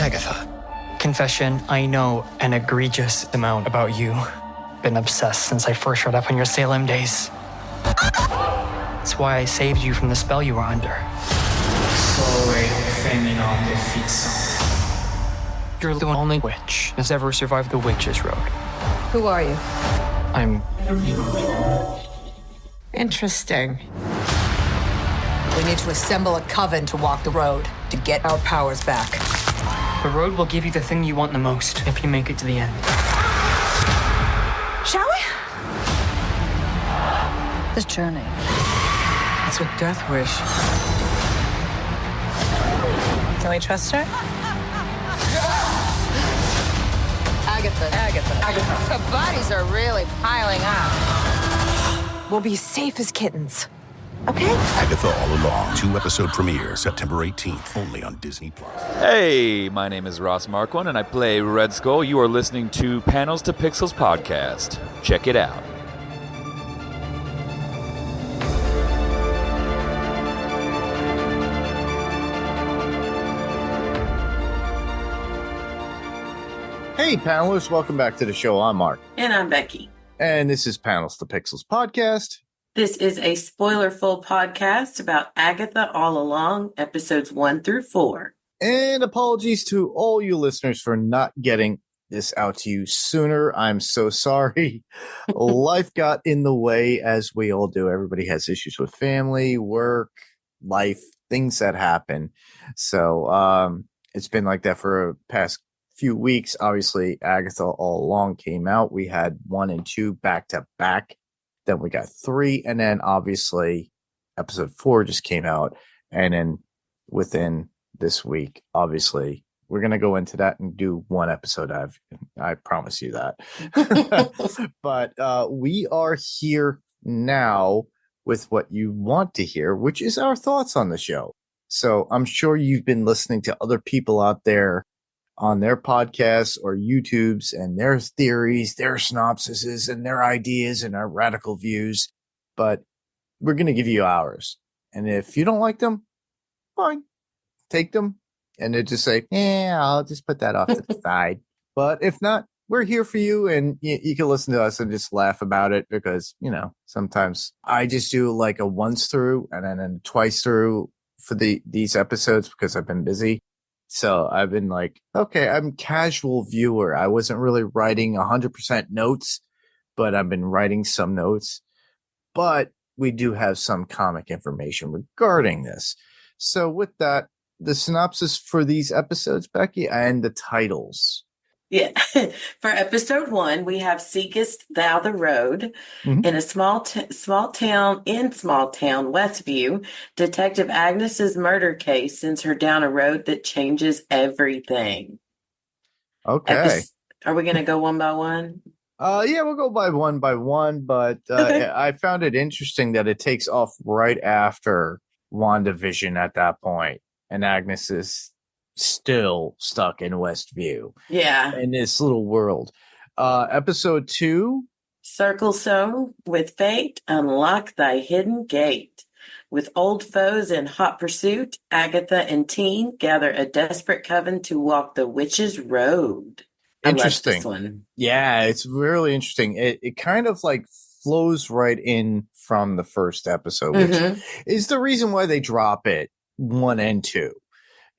Agatha. Confession, I know an egregious amount about you. Been obsessed since I first read up on your Salem days. That's why I saved you from the spell you were under. You're the only witch that's ever survived the Witch's Road. Who are you? I'm... Interesting. We need to assemble a coven to walk the road, to get our powers back. The road will give you the thing you want the most if you make it to the end. Shall we? This journey. It's a death wish. Can we trust her? Agatha. The bodies are really piling up. We'll be safe as kittens. Okay? Agatha All Along. 2-episode premiere September 18th, only on Disney+. Hey, my name is Ross Marquand, and I play Red Skull. You are listening to Panels to Pixels podcast. Check it out. Hey, panelists, welcome back to the show. I'm Mark. And I'm Becky. And this is Panels to Pixels podcast. This is a spoiler-full podcast about Agatha All Along, episodes 1 through 4. And apologies to all you listeners for not getting this out to you sooner. I'm so sorry. Life got in the way, as we all do. Everybody has issues with family, work, life, things that happen. So it's been like that for the past few weeks. Obviously, Agatha All Along came out. We had 1 and 2 back to back. Then we got 3, and then obviously episode 4 just came out. And then within this week, obviously, we're going to go into that and do one episode. I promise you that. But we are here now with what you want to hear, which is our thoughts on the show. So I'm sure you've been listening to other people out there on their podcasts or YouTubes and their theories, their synopsises and their ideas and our radical views. But we're going to give you ours. And if you don't like them, fine, take them. And then just say, yeah, I'll just put that off to the side. But if not, we're here for you. And you can listen to us and just laugh about it because, you know, sometimes I just do like a once through and then a twice through for these episodes because I've been busy. So I've been like, okay, I'm a casual viewer. I wasn't really writing 100% notes, but I've been writing some notes. But we do have some comic information regarding this. So with that, the synopsis for these episodes, Becky, and the titles. Yeah. For episode 1, we have Seekest Thou the Road. Mhm. In a small town, Westview, Detective Agnes's murder case sends her down a road that changes everything. Okay. Are we going to go one by one? Yeah, we'll go by one, but I found it interesting that it takes off right after WandaVision at that point, and Agnes is still stuck in Westview. Yeah. In this little world. Episode 2. Circle so with fate, unlock thy hidden gate. With old foes in hot pursuit, Agatha and Teen gather a desperate coven to walk the witch's road. Interesting. I love this one. Yeah, it's really interesting. It kind of like flows right in from the first episode, which is the reason why they drop it 1 and 2.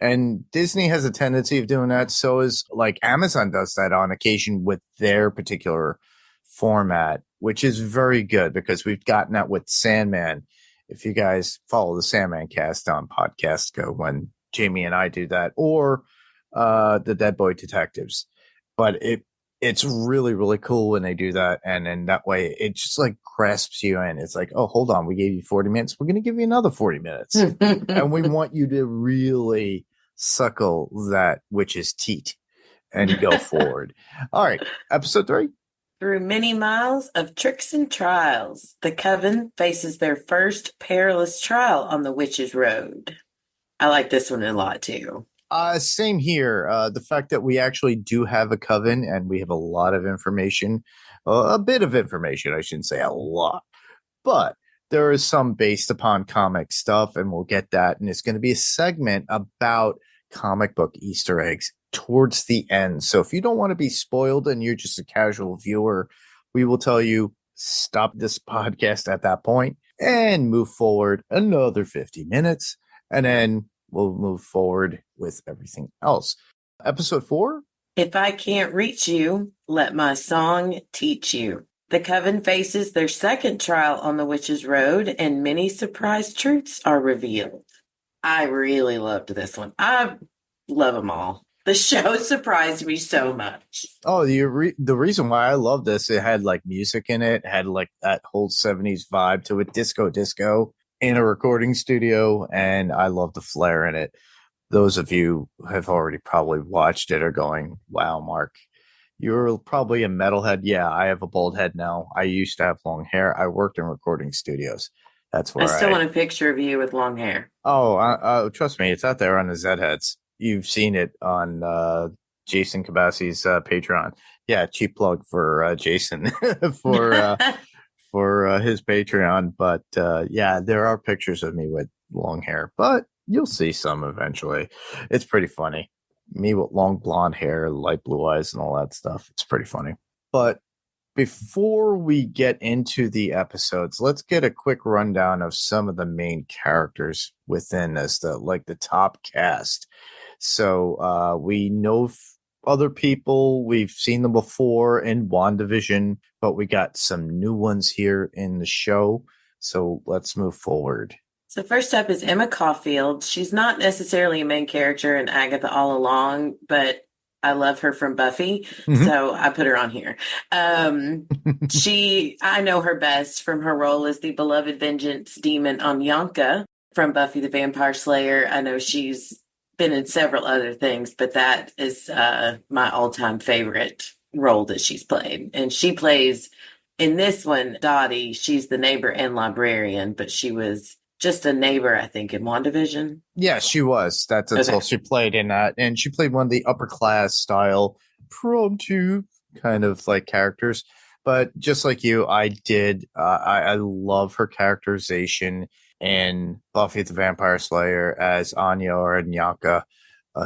And Disney has a tendency of doing that. So is like Amazon does that on occasion with their particular format, which is very good because we've gotten that with Sandman. If you guys follow the Sandman cast on Podcast Go when Jamie and I do that, or the Dead Boy Detectives. But it's really, really cool when they do that. And then that way it just like grasps you in. It's like, oh, hold on. We gave you 40 minutes. We're going to give you another 40 minutes. And we want you to really suckle that witch's teat and go forward. All right. Episode 3. Through many miles of tricks and trials, the coven faces their first perilous trial on the witch's road. I like this one a lot too. Same here. The fact that we actually do have a coven and we have a lot of information, a bit of information, I shouldn't say a lot, but there is some based upon comic stuff and we'll get that. And it's going to be a segment about comic book Easter eggs towards the end. So if you don't want to be spoiled and you're just a casual viewer, we will tell you stop this podcast at that point and move forward another 50 minutes. And then we'll move forward with everything else. Episode 4. If I can't reach you, let my song teach you. The coven faces their second trial on the Witch's Road, and many surprise truths are revealed. I really loved this one. I love them all. The show surprised me so much. Oh, the reason why I love this, it had like music in it, had like that whole 70s vibe to it, disco in a recording studio, and I love the flair in it. Those of you who have already probably watched it are going, wow, Mark, you're probably a metalhead. Yeah, I have a bald head now. I used to have long hair. I worked in recording studios. That's where I still want a picture of you with long hair. Oh, trust me, it's out there on the Zheads. You've seen it on Jason Kabassi's Patreon. Yeah, cheap plug for Jason for his Patreon. But yeah, there are pictures of me with long hair, but you'll see some eventually. It's pretty funny. Me with long blonde hair, light blue eyes, and all that stuff. It's pretty funny. But before we get into the episodes, let's get a quick rundown of some of the main characters within this, the top cast. So we know other people. We've seen them before in WandaVision, but we got some new ones here in the show. So let's move forward. So first up is Emma Caulfield. She's not necessarily a main character in Agatha All Along, but I love her from Buffy, so I put her on here. I know her best from her role as the beloved vengeance demon Anyanka from Buffy the Vampire Slayer. I know she's been in several other things, but that is my all-time favorite role that she's played. And she plays, in this one, Dottie. She's the neighbor and librarian, but she was just a neighbor, I think, in WandaVision. Yeah, she was. That's okay. All she played in that. And she played one of the upper class style promptu kind of like characters. But just like you, I did. I love her characterization in Buffy the Vampire Slayer as Anya or Nyanka,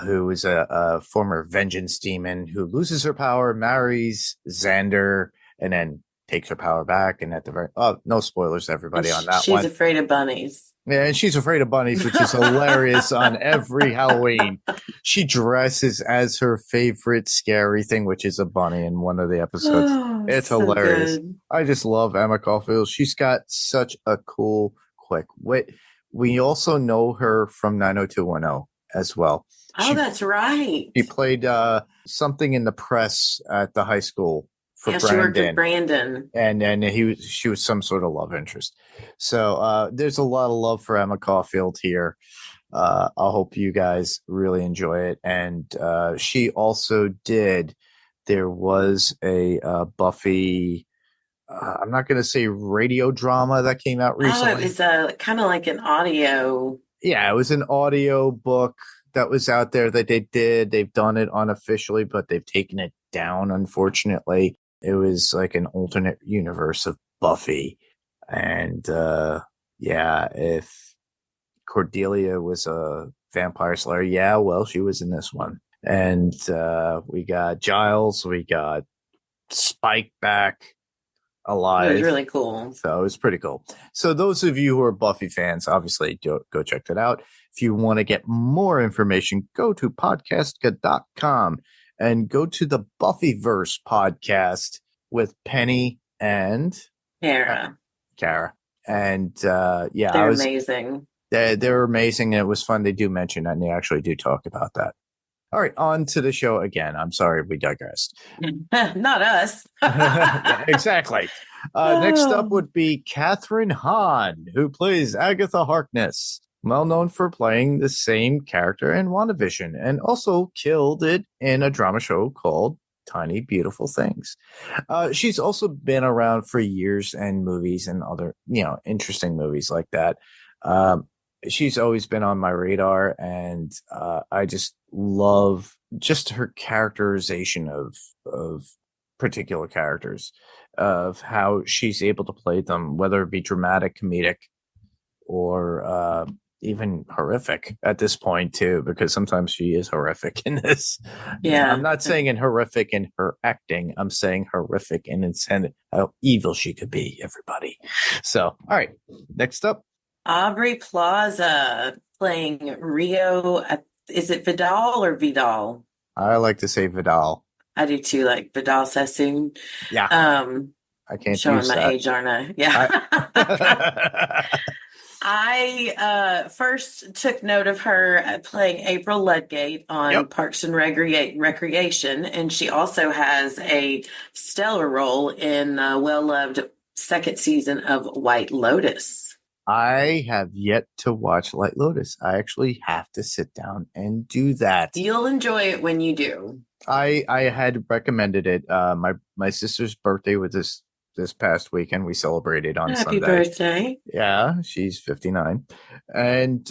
who is a former vengeance demon who loses her power, marries Xander, and then takes her power back. And at the very no spoilers, everybody, on that one. She's afraid of bunnies. Yeah, and she's afraid of bunnies, which is hilarious on every Halloween. She dresses as her favorite scary thing, which is a bunny in one of the episodes. Oh, it's so hilarious. good. I just love Emma Caulfield. She's got such a cool, quick wit. We also know her from 90210 as well. Oh, that's right. She played something in the press at the high school. Yeah, she worked with Brandon. And then she was some sort of love interest. So there's a lot of love for Emma Caulfield here. I hope you guys really enjoy it. And she also did, there was a Buffy, I'm not going to say radio drama that came out recently. Oh, it was kind of like an audio. Yeah, it was an audio book that was out there that they did. They've done it unofficially, but they've taken it down, unfortunately. It was like an alternate universe of Buffy. And yeah, if Cordelia was a vampire slayer, yeah, well, she was in this one. And we got Giles, we got Spike back alive. It was really cool. So it was pretty cool. So those of you who are Buffy fans, obviously go check that out. If you want to get more information, go to podcastka.com. and go to the Buffyverse podcast with Penny and Kara. And yeah, they're amazing. They're amazing. And it was fun. They do mention that and they actually do talk about that. All right, on to the show again. I'm sorry we digressed. Not us. Exactly. Next up would be Catherine Hahn, who plays Agatha Harkness, well known for playing the same character in WandaVision, and also killed it in a drama show called Tiny Beautiful Things. She's also been around for years and movies and other, interesting movies like that. She's always been on my radar, and I just love just her characterization of particular characters, of how she's able to play them, whether it be dramatic, comedic, or even horrific at this point too, because sometimes she is horrific in this. Yeah. I'm not saying in horrific in her acting. I'm saying horrific in how evil she could be, everybody. So, all right. Next up. Aubrey Plaza playing Rio. Is it Vidal or Vidal? I like to say Vidal. I do too, like Vidal Sassoon. Yeah. I can't showing use my that. age, aren't I? Yeah. I first took note of her playing April Ludgate on Parks and Recreation, and she also has a stellar role in the well-loved second season of White Lotus. I have yet to watch White Lotus. I actually have to sit down and do that. You'll enjoy it when you do. I had recommended it. My sister's birthday was this past weekend. We celebrated on Sunday. Happy birthday. Yeah, she's 59. And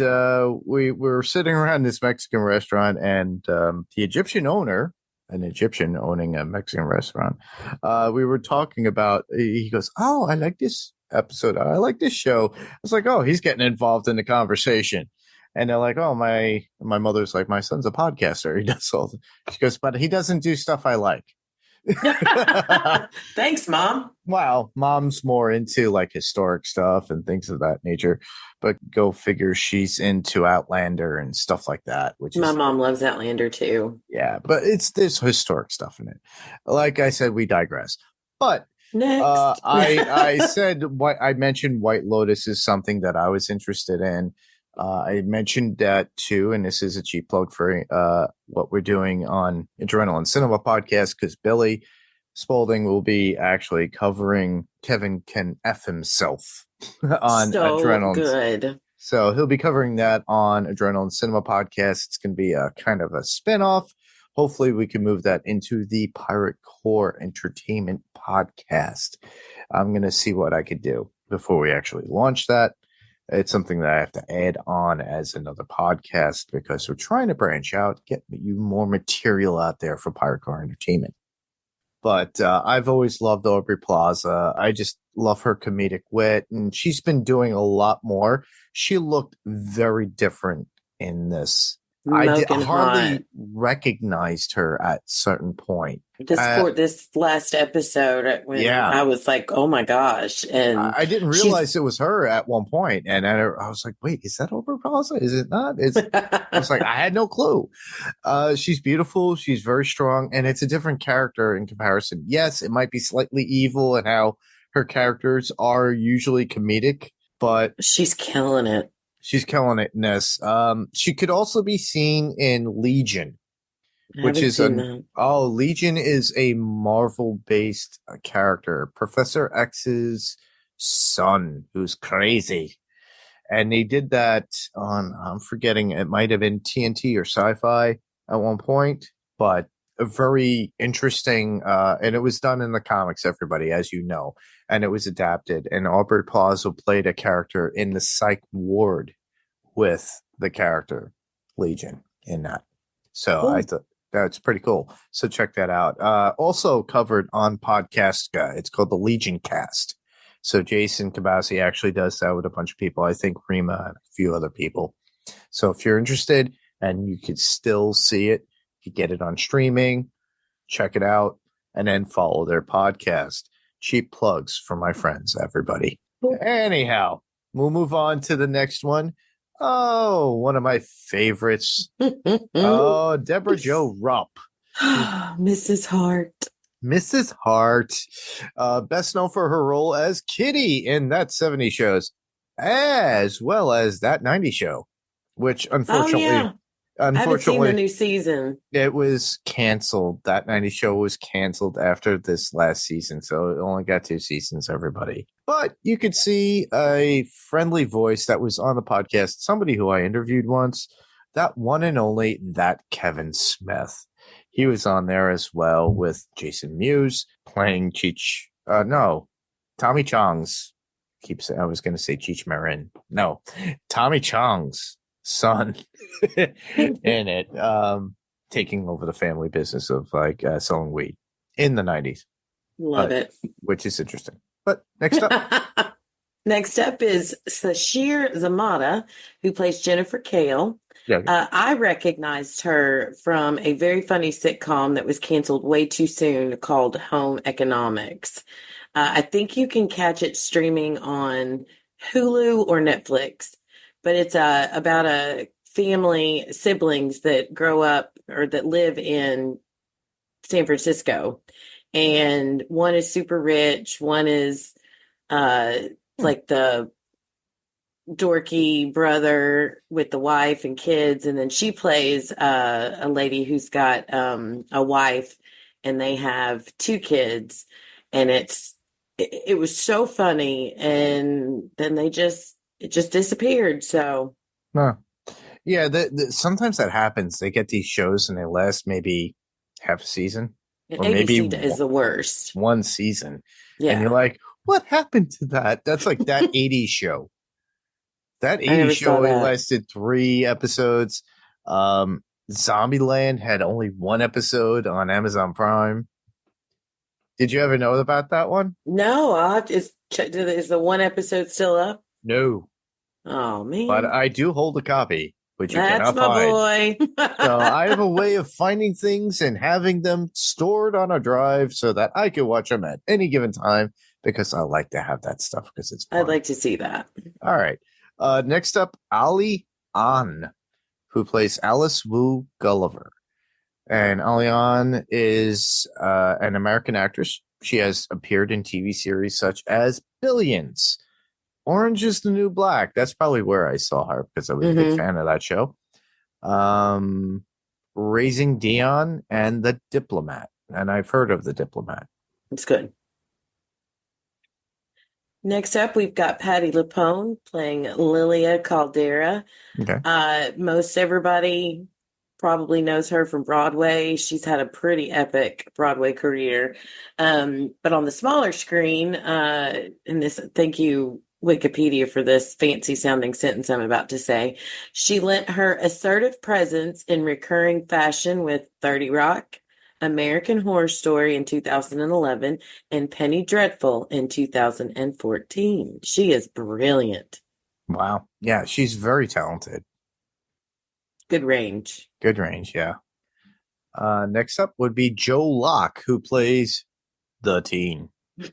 we were sitting around this Mexican restaurant, and the Egyptian owner, an Egyptian owning a Mexican restaurant, we were talking about, he goes, "Oh, I like this episode. I like this show." I was like, "Oh, he's getting involved in the conversation." And they're like, "Oh, my mother's like, my son's a podcaster. He does all." She goes, "But he doesn't do stuff I like." Thanks, Mom. Wow, Mom's more into like historic stuff and things of that nature, but go figure, she's into Outlander and stuff like that. Which my mom loves Outlander too. Yeah, but there's historic stuff in it. Like I said, we digress. But next, I said I mentioned White Lotus is something that I was interested in. I mentioned that too, and this is a cheap plug for what we're doing on Adrenaline Cinema Podcast, because Billy Spaulding will be actually covering Kevin Can F Himself on Adrenaline. Good. So he'll be covering that on Adrenaline Cinema Podcast. It's going to be a kind of a spinoff. Hopefully we can move that into the Pirate Core Entertainment Podcast. I'm going to see what I could do before we actually launch that. It's something that I have to add on as another podcast, because we're trying to branch out, get you more material out there for Pirate Core Entertainment. But I've always loved Aubrey Plaza. I just love her comedic wit, and she's been doing a lot more. She looked very different in this. I hardly recognized her at certain point. This last episode, when I was like, "Oh my gosh!" And I didn't realize it was her at one point, and I was like, "Wait, is that Aubrey Plaza? Is it not?" I was like, I had no clue. She's beautiful. She's very strong, and it's a different character in comparison. Yes, it might be slightly evil in how her characters are usually comedic, but she's killing it. She's killing it in this. She could also be seen in Legion, which is Legion is a Marvel-based character, Professor X's son, who's crazy, and they did that on, I'm forgetting, it might have been TNT or Sci-Fi at one point, but a very interesting, and it was done in the comics, everybody, as you know, and it was adapted, and Aubrey Plaza played a character in the psych ward with the character Legion in that. So I thought that's pretty cool. So check that out. Also covered on Podcastica. It's called the Legion Cast. So Jason Kabasi actually does that with a bunch of people. I think Rima and a few other people. So if you're interested and you could still see it, you get it on streaming, check it out, and then follow their podcast. Cheap plugs for my friends, everybody. Anyhow, we'll move on to the next one. Oh, one of my favorites. Deborah Jo Rupp. Mrs. Hart. Mrs. Hart. Best known for her role as Kitty in That 70s Shows, as well as That 90s Show, which unfortunately, I haven't seen the new season. It was canceled. That 90s Show was canceled after this last season, so it only got 2 seasons, everybody. But you could see a friendly voice that was on the podcast, somebody who I interviewed once, that one and only That Kevin Smith. He was on there as well with Jason Mewes playing Tommy Chong's. I was going to say Cheech Marin. No, Tommy Chong's son in it, taking over the family business of selling weed in the 90s. Love it. Which is interesting. But next up, Next up is Sashir Zamata, who plays Jennifer Kale. Yeah. I recognized her from a very funny sitcom that was canceled way too soon called Home Economics. I think you can catch it streaming on Hulu or Netflix, but it's about a family, siblings that grow up or that live in San Francisco. And one is super rich, one is like the dorky brother with the wife and kids, and then she plays a lady who's got a wife, and they have two kids, and it was so funny, and then it just disappeared. So Huh. Yeah, sometimes that happens. They get these shows and they last maybe half a season or maybe ABC is the worst. one season. Yeah, And you're like, what happened to that? That's like that 80s show. That I never 80s saw show, it that. lasted 3 episodes. Zombieland had only 1 episode on Amazon Prime. Did you ever know about that one? No, I'll have to check. Is the one episode still up? No. Oh man, But I do hold a copy, which you that's cannot my find. boy. So I have a way of finding things and having them stored on a drive so that I can watch them at any given time because I like to have that stuff because it's fun. I'd like to see that. All right. Next up, Ali An, who plays Alice Wu Gulliver. And Ali An is an American actress. She has appeared in TV series such as Billions, Orange is the New Black. That's probably where I saw her because I was a big fan of that show. Raising Dion and The Diplomat. And I've heard of The Diplomat. It's good. Next up, we've got Patti LuPone playing Lilia Caldera. Okay. Most everybody probably knows her from Broadway. She's had a pretty epic Broadway career. But on the smaller screen, and this, thank you, Wikipedia, for this fancy sounding sentence I'm about to say. She lent her assertive presence in recurring fashion with 30 Rock, American Horror Story in 2011, and Penny Dreadful in 2014. She is brilliant. Wow. Yeah, she's very talented. Good range. Good range, yeah. Next up would be Joe Locke, who plays the teen.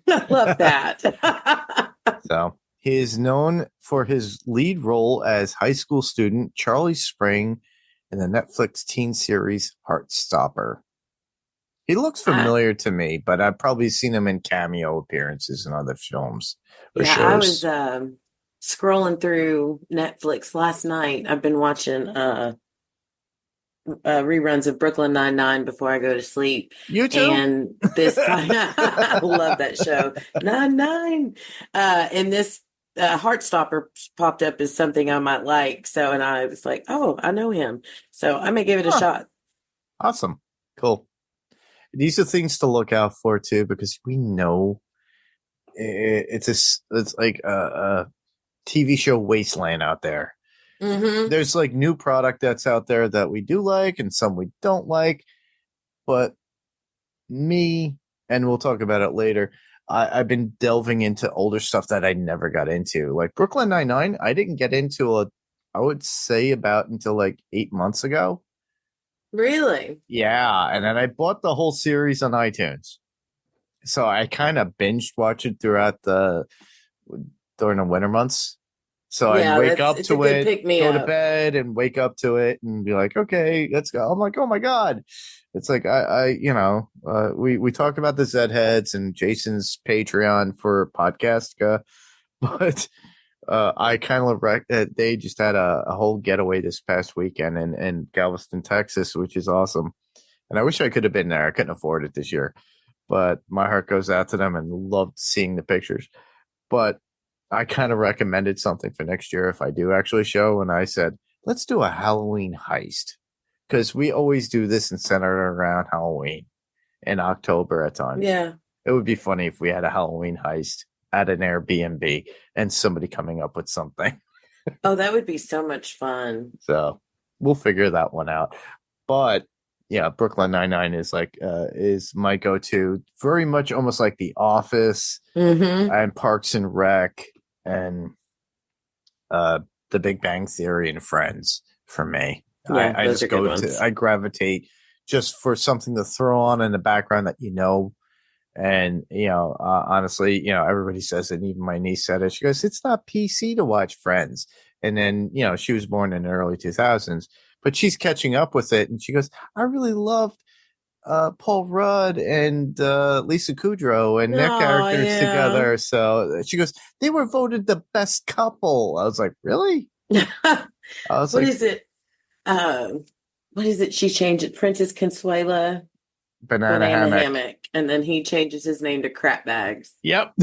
I love that. So he is known for his lead role as high school student Charlie Spring in the Netflix teen series Heartstopper. He looks familiar to me, but I've probably seen him in cameo appearances in other films or shows. I was scrolling through Netflix last night. I've been watching reruns of Brooklyn Nine-Nine before I go to sleep. You too? And this, I love that show. Nine-Nine. And this Heartstopper popped up as something I might like. So, and I was like, oh, I know him. So I may give it a shot. Awesome. Cool. These are things to look out for too, because we know it's like a TV show wasteland out there. Mm-hmm. There's like new product that's out there that we do like and some we don't like, but me, and we'll talk about it later, I've been delving into older stuff that I never got into. Like Brooklyn Nine-Nine, I didn't get into I would say about until like 8 months ago. Really? Yeah, and then I bought the whole series on iTunes. So I kind of binged watch it throughout during the winter months. So I'd wake up to it, go to bed and wake up to it and be like, okay, let's go. I'm like, oh my God. It's like, we talk about the Zed Heads and Jason's Patreon for podcast, but I kind of they just had a whole getaway this past weekend in Galveston, Texas, which is awesome. And I wish I could have been there. I couldn't afford it this year, but my heart goes out to them and loved seeing the pictures. But I kind of recommended something for next year if I do actually show. And I said, let's do a Halloween heist because we always do this and center it around Halloween in October at times. Yeah. It would be funny if we had a Halloween heist at an Airbnb and somebody coming up with something. Oh, that would be so much fun. So we'll figure that one out. But yeah, Brooklyn Nine-Nine is is my go-to. Very much almost like The Office and Parks and Rec and The Big Bang Theory and Friends for me. Yeah, I those just are good go ones. to, I gravitate just for something to throw on in the background that and honestly, everybody says it, and even my niece said it. She goes, it's not PC to watch Friends. And then, she was born in the early 2000s, but she's catching up with it, and she goes, I really loved Paul Rudd and Lisa Kudrow and their Oh, characters yeah. together. So she goes, they were voted the best couple. I was like, really? I was What like, is it? What is it? She changed it. Princess Consuela, banana hammock. and then he changes his name to Crap Bags. Yep.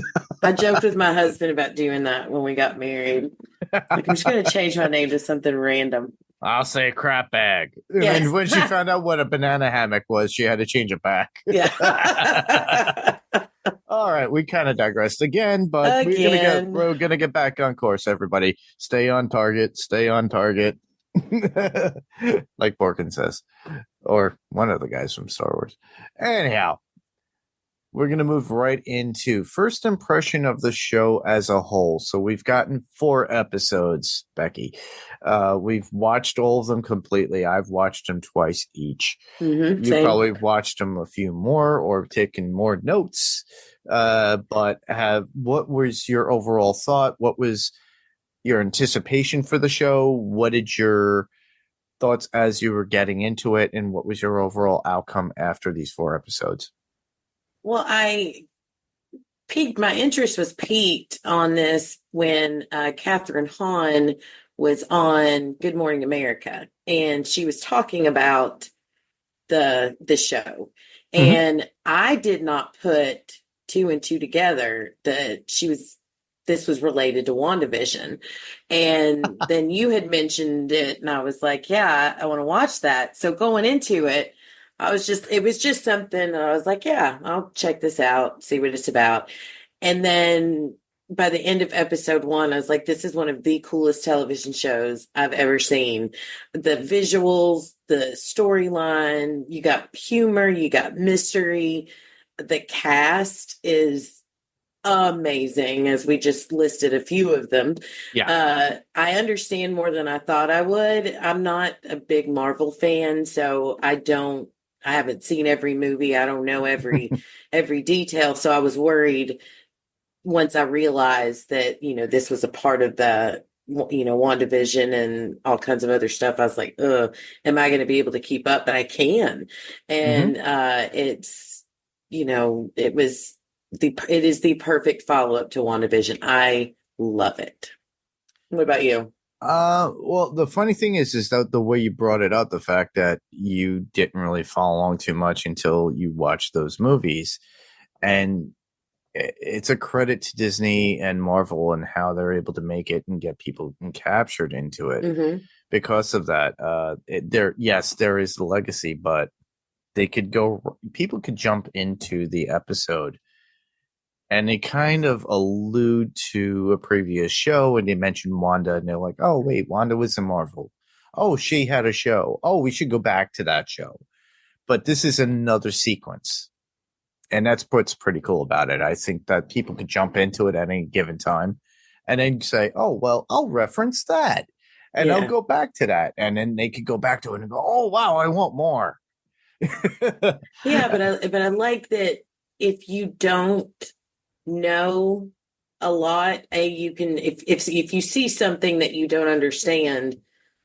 I joked with my husband about doing that when we got married. Like, I'm just going to change my name to something random. I'll say crap bag. And Yes. then when she found out what a banana hammock was, she had to change it back. Yeah. All right, we kind of digressed again, but we're gonna get back on course. Everybody, stay on target. Stay on target. Like Porkin says, or one of the guys from Star Wars. Anyhow, we're going to move right into first impression of the show as a whole. So we've gotten 4 episodes, Becky. We've watched all of them completely. I've watched them twice each. Mm-hmm, You probably watched them a few more or taken more notes. But what was your overall thought? What was your anticipation for the show? What did your thoughts as you were getting into it? And what was your overall outcome after these 4 episodes? Well, my interest was piqued on this when Catherine Hahn was on Good Morning America, and she was talking about the show. Mm-hmm. And I did not put 2 and 2 together that this was related to WandaVision. And then you had mentioned it, and I was like, yeah, I want to watch that. So going into it, it was just something that I was like, yeah, I'll check this out, see what it's about. And then by the end of episode 1, I was like, this is one of the coolest television shows I've ever seen. The visuals, the storyline, you got humor, you got mystery. The cast is amazing, as we just listed a few of them. Yeah. I understand more than I thought I would. I'm not a big Marvel fan, so I haven't seen every movie. I don't know every detail. So I was worried once I realized that, this was a part of the, WandaVision and all kinds of other stuff. I was like, am I going to be able to keep up? But I can. And it's, it is the perfect follow-up to WandaVision. I love it. What about you? Well, the funny thing is that the way you brought it up, the fact that you didn't really follow along too much until you watched those movies, and it's a credit to Disney and Marvel and how they're able to make it and get people captured into it because of that. There is the legacy, but people could jump into the episode and they kind of allude to a previous show, and they mention Wanda, and they're like, oh, wait, Wanda was in Marvel. Oh, she had a show. Oh, we should go back to that show. But this is another sequence. And that's what's pretty cool about it. I think that people could jump into it at any given time and then say, oh, well, I'll reference that. And I'll go back to that. And then they could go back to it and go, oh, wow, I want more. Yeah, but I like that if you don't know a lot, you can, if you see something that you don't understand,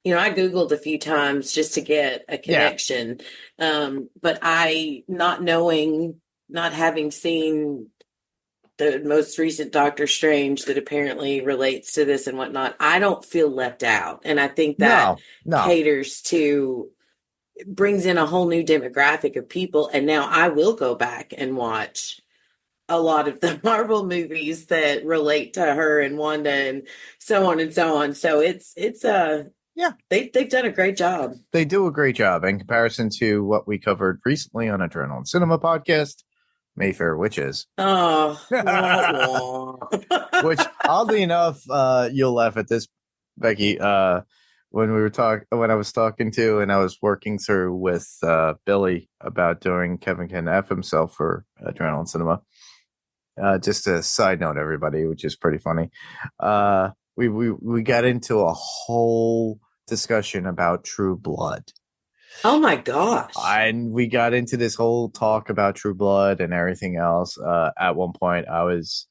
I Googled a few times just to get a connection. But not having seen the most recent Doctor Strange that apparently relates to this and whatnot, I don't feel left out. And I think that caters to, brings in a whole new demographic of people. And now I will go back and watch a lot of the Marvel movies that relate to her and Wanda and so on and so on. So they've done a great job. They do a great job in comparison to what we covered recently on Adrenaline Cinema podcast, Mayfair Witches. Oh, which oddly enough, you'll laugh at this, Becky. When I was talking to and I was working through with Billy about doing Kevin Can F himself for Adrenaline Cinema. Just a side note, everybody, which is pretty funny. We got into a whole discussion about True Blood. Oh my gosh. And we got into this whole talk about True Blood and everything else. At one point, I was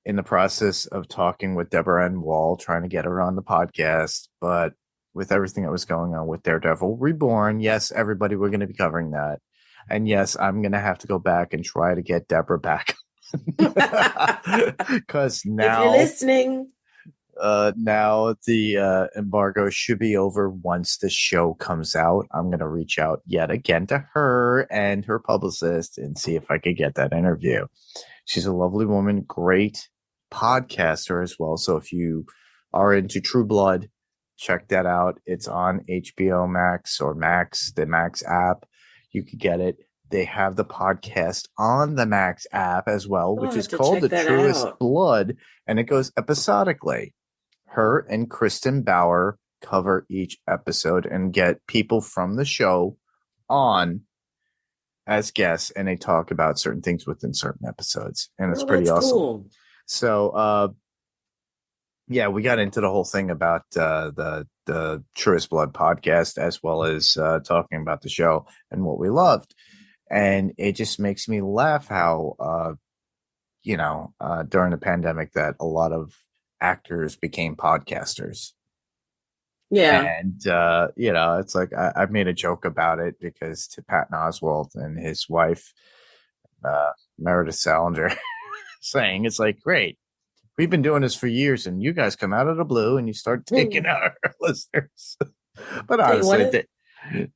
in the process of talking with Deborah Ann Wall, trying to get her on the podcast. But with everything that was going on with Daredevil Reborn, yes, everybody, we're going to be covering that. And yes, I'm going to have to go back and try to get Deborah back. Because now, if you're listening, now the embargo should be over once the show comes out. I'm going to reach out yet again to her and her publicist and see if I could get that interview. She's a lovely woman, great podcaster as well. So if you are into True Blood, check that out. It's on HBO Max or Max, the Max app. You could get it. They have the podcast on the Max app as well, which is called The Truest Blood, and it goes episodically. Her and Kristen Bauer cover each episode and get people from the show on as guests, and they talk about certain things within certain episodes, and it's pretty awesome. Cool. So, yeah, we got into the whole thing about the Truest Blood podcast, as well as talking about the show and what we loved. And it just makes me laugh how, during the pandemic that a lot of actors became podcasters. Yeah. And, it's like I've made a joke about it because to Patton Oswalt and his wife, Meredith Salinger, saying it's like, great, we've been doing this for years and you guys come out of the blue and you start taking our listeners. But honestly,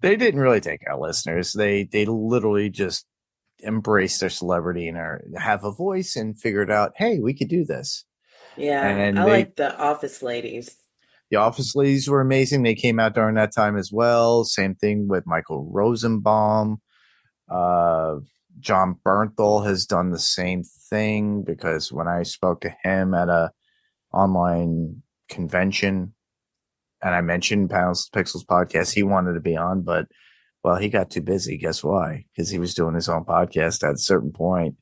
they didn't really take our listeners. They literally just embraced their celebrity and have a voice and figured out, hey, we could do this. Yeah, and I like the Office ladies. The Office ladies were amazing. They came out during that time as well. Same thing with Michael Rosenbaum. John Bernthal has done the same thing, because when I spoke to him at a online convention and I mentioned Panels to Pixels podcast, he wanted to be on, but well, he got too busy. Guess why? Because he was doing his own podcast at a certain point,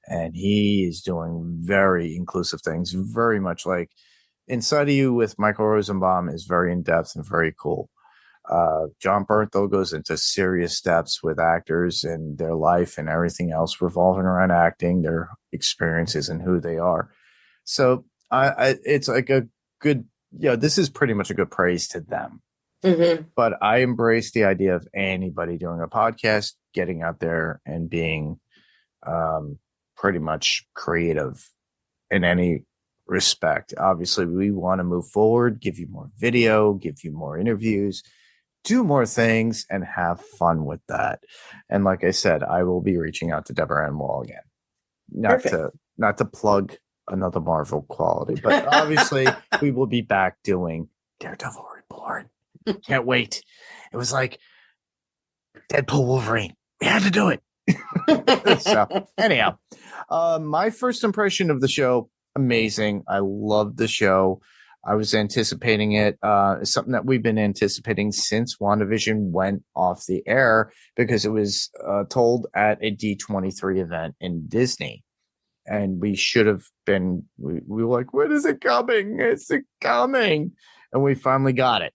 and he is doing very inclusive things, very much like Inside of You with Michael Rosenbaum is very in depth and very cool. John Bernthal goes into serious steps with actors and their life and everything else revolving around acting, their experiences and who they are. So it's like a good, this is pretty much a good praise to them. Mm-hmm. But I embrace the idea of anybody doing a podcast, getting out there and being pretty much creative in any respect. Obviously, we want to move forward, give you more video, give you more interviews, do more things, and have fun with that. And like I said, I will be reaching out to Deborah Ann Wall again. Not to plug another Marvel quality, but obviously we will be back doing Daredevil Reborn. Can't wait. It was like Deadpool Wolverine. We had to do it. So anyhow, my first impression of the show, amazing. I loved the show. I was anticipating it. It's something that we've been anticipating since WandaVision went off the air, because it was told at a D23 event in Disney. And we should have been, we were like, when is it coming? Is it coming? And we finally got it.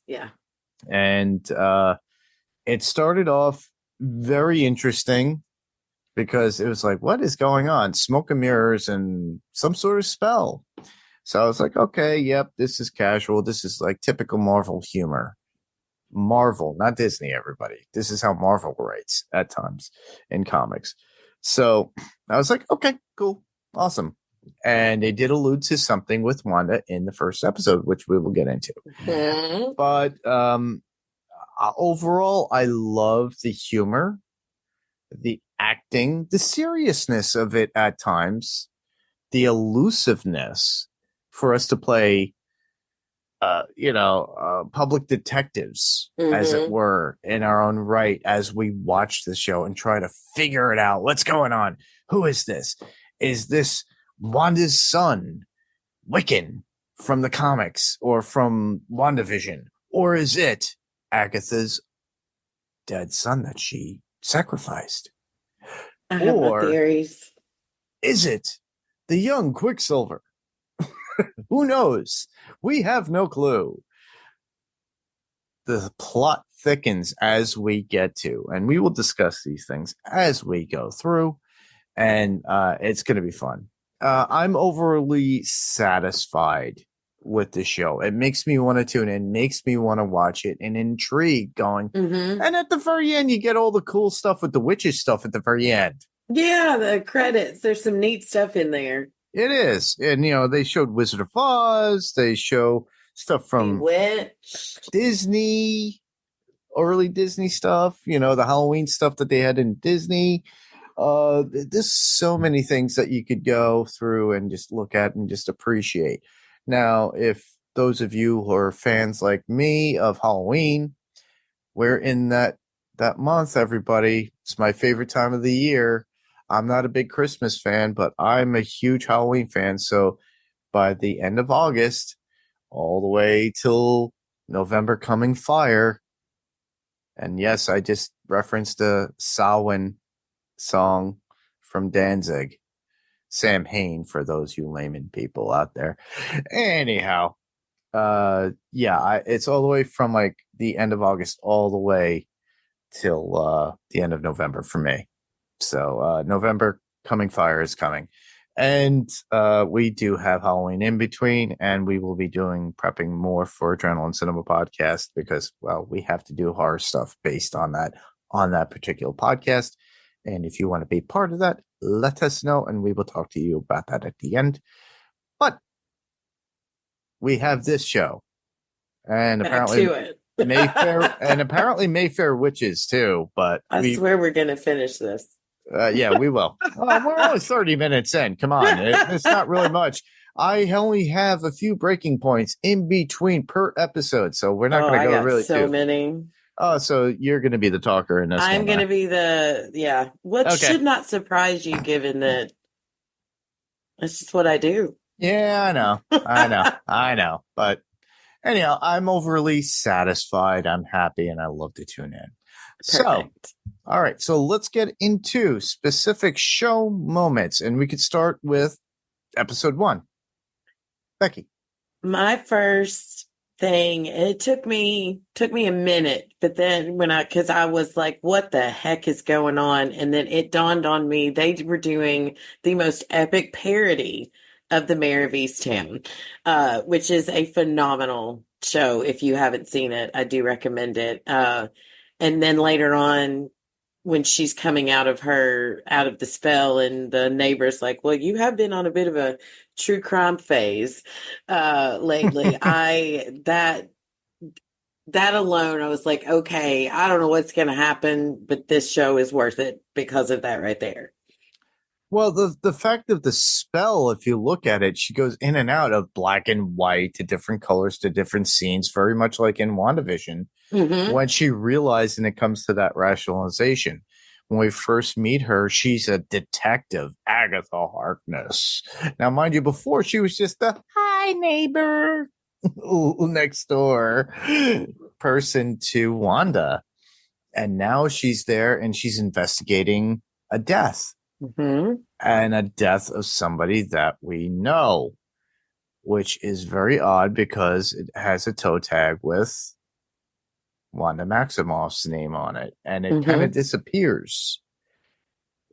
Yeah. And it started off very interesting, because it was like, what is going on? Smoke and mirrors and some sort of spell. So I was like, okay, yep, this is casual. This is like typical Marvel humor. Marvel, not Disney, everybody. This is how Marvel writes at times in comics. So I was like, okay, cool, awesome. And they did allude to something with Wanda in the first episode, which we will get into. Mm-hmm. But overall, I love the humor, the acting, the seriousness of it at times, the elusiveness for us to play, public detectives, as it were, in our own right, as we watch the show and try to figure it out. What's going on? Who is this? Is this Wanda's son, Wiccan, from the comics or from WandaVision? Or is it Agatha's dead son that she sacrificed? I have my Or theories. is it the young Quicksilver? Who knows? We have no clue. The plot thickens as we get to, and we will discuss these things as we go through, and it's going to be fun. I'm overly satisfied with the show. It makes me want to tune in, makes me want to watch it, and intrigued going. Mm-hmm. And at the very end, you get all the cool stuff with the witches stuff at the very end. Yeah, the credits. There's some neat stuff in there. It is. And, they showed Wizard of Oz. They show stuff from Bewitched. Disney, early Disney stuff, the Halloween stuff that they had in Disney. There's so many things that you could go through and just look at and just appreciate. Now, if those of you who are fans like me of Halloween, we're in that month, everybody. It's my favorite time of the year. I'm not a big Christmas fan, but I'm a huge Halloween fan. So by the end of August, all the way till November coming fire. And yes, I just referenced a Samhain song from Danzig. Sam Hain, for those you layman people out there. Anyhow, it's all the way from like the end of August all the way till the end of November for me. So November coming fire is coming. And we do have Halloween in between, and we will be prepping more for Adrenaline Cinema Podcast because, well, we have to do horror stuff based on that particular podcast. And if you want to be part of that, let us know, and we will talk to you about that at the end. But we have this show, and apparently Mayfair, and apparently Mayfair Witches too. But I swear we're going to finish this. Yeah, we will. We're only 30 minutes in. Come on. It's not really much. I only have a few breaking points in between per episode, so we're not going to go really so many. Oh, so you're going to be the talker in this one. I'm going to be what should not surprise you given that that's just what I do. Yeah, I know. But anyhow, I'm overly satisfied. I'm happy, and I love to tune in. Perfect. All right, so let's get into specific show moments, and we could start with episode 1. Becky. My first thing, it took me a minute, but then because I was like, what the heck is going on? And then it dawned on me, they were doing the most epic parody of the Mayor of Easttown, which is a phenomenal show. If you haven't seen it, I do recommend it. And then later on, when she's coming out of the spell, and the neighbor's like, well, you have been on a bit of a true crime phase lately. that alone, I was like, okay, I don't know what's going to happen, but this show is worth it because of that right there. Well, the fact of the spell, if you look at it, she goes in and out of black and white to different colors to different scenes, very much like in WandaVision. Mm-hmm. When she realized, and it comes to that rationalization, when we first meet her, she's a detective, Agatha Harkness. Now, mind you, before she was just a hi neighbor next door person to Wanda. And now she's there and she's investigating a death. Mm-hmm. And a death of somebody that we know, which is very odd because it has a toe tag with Wanda Maximoff's name on it, and it kind of disappears.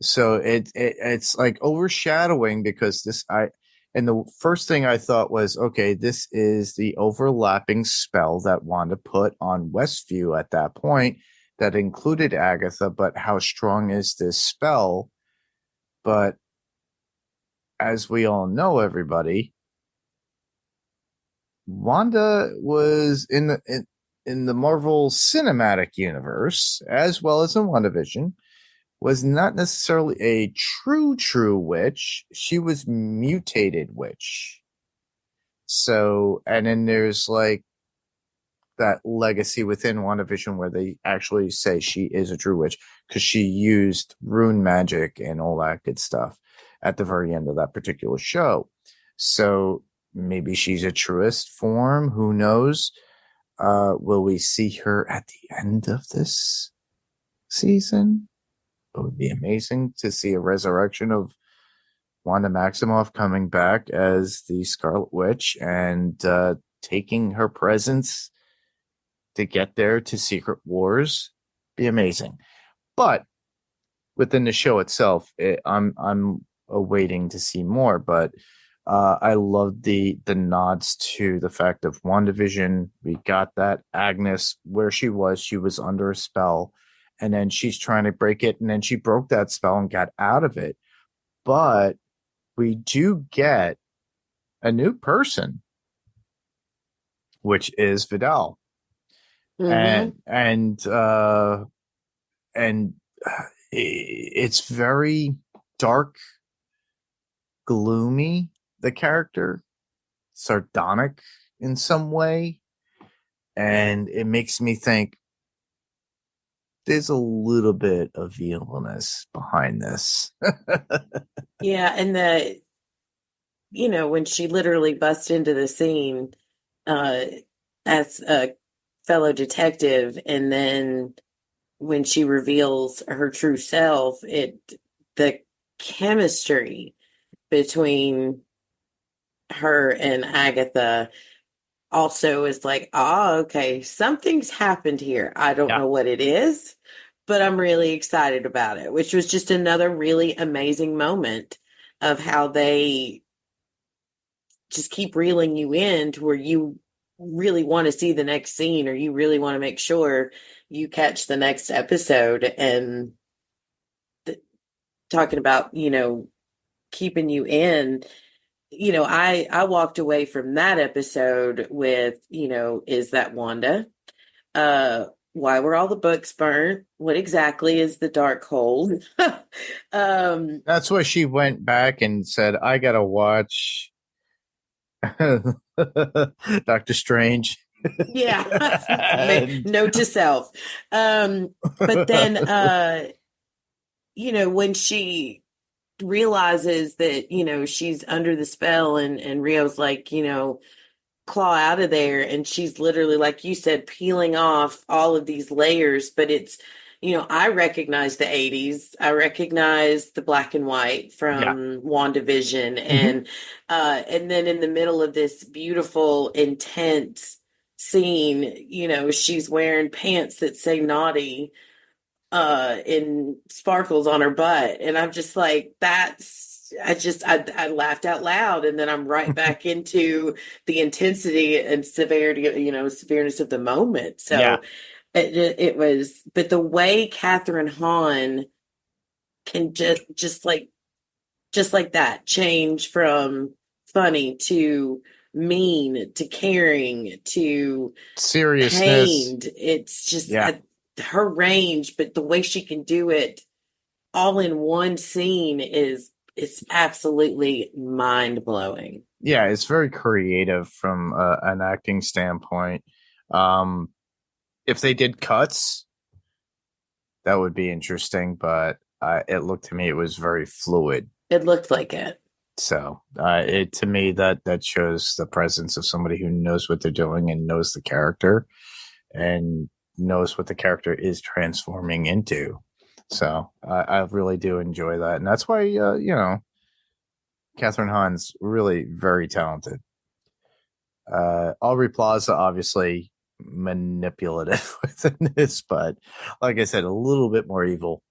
So it's like overshadowing because and the first thing I thought was, okay, this is the overlapping spell that Wanda put on Westview at that point that included Agatha, but how strong is this spell? But as we all know, everybody, Wanda was in the Marvel Cinematic Universe, as well as in WandaVision, was not necessarily a true witch. She was mutated witch. So, and then there's like that legacy within WandaVision where they actually say she is a true witch because she used rune magic and all that good stuff at the very end of that particular show. So maybe she's a truest form. Who knows? Will we see her at the end of this season? it would be amazing to see a resurrection of Wanda Maximoff coming back as the Scarlet Witch and taking her presence to get there to Secret Wars. Be amazing. But within the show itself, I'm awaiting to see more. But I love the nods to the fact of WandaVision. We got that Agnes where she was under a spell, and then she's trying to break it, and then she broke that spell and got out of it. But we do get a new person, which is Vidal. Mhm. And it's very dark, gloomy, the character, sardonic in some way, and it makes me think there's a little bit of evilness behind this. Yeah, and when she literally busts into the scene as a fellow detective, and then when she reveals her true self, the chemistry between her and Agatha also is like, oh, okay, something's happened here. I don't Yeah. know what it is, but I'm really excited about it, which was just another really amazing moment of how they just keep reeling you in to where you really want to see the next scene, or you really want to make sure you catch the next episode. And talking about, keeping you in, I walked away from that episode with, is that Wanda? Why were all the books burnt? What exactly is the dark hold? That's why she went back and said, I gotta watch Doctor Strange. Yeah. Note to self. But then, when she realizes that, she's under the spell, and Rio's like, claw out of there, and she's literally, like you said, peeling off all of these layers. But it's, I recognize the 80s. I recognize the black and white Yeah. from WandaVision. Mhm. And then in the middle of this beautiful, intense scene, she's wearing pants that say naughty in sparkles on her butt, and I'm just like, I laughed out loud, and then I'm right back into the intensity and severity, severeness of the moment. Yeah. So it was, but the way Catherine Hahn can just like that change from funny to mean to caring to Seriousness. pained. It's just Yeah. her range, but the way she can do it all in one scene is absolutely mind blowing. Yeah, it's very creative from an acting standpoint. Um, if they did cuts, that would be interesting, but it looked to me it was very fluid. It looked like it. So it to me that shows the presence of somebody who knows what they're doing and knows the character and knows what the character is transforming into. So I really do enjoy that, and that's why Catherine Hahn's really very talented. Aubrey Plaza obviously manipulative within this, but like I said, a little bit more evil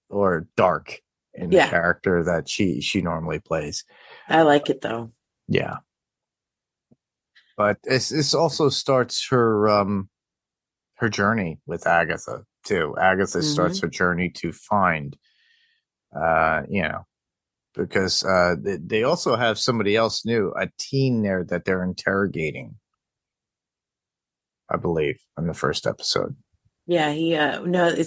or dark in the Yeah. character that she normally plays. I like it though. Yeah, but this also starts her journey with Agatha too. Agatha starts her journey to find, because they also have somebody else new, a teen there that they're interrogating, I believe, in the first episode. Yeah, no, it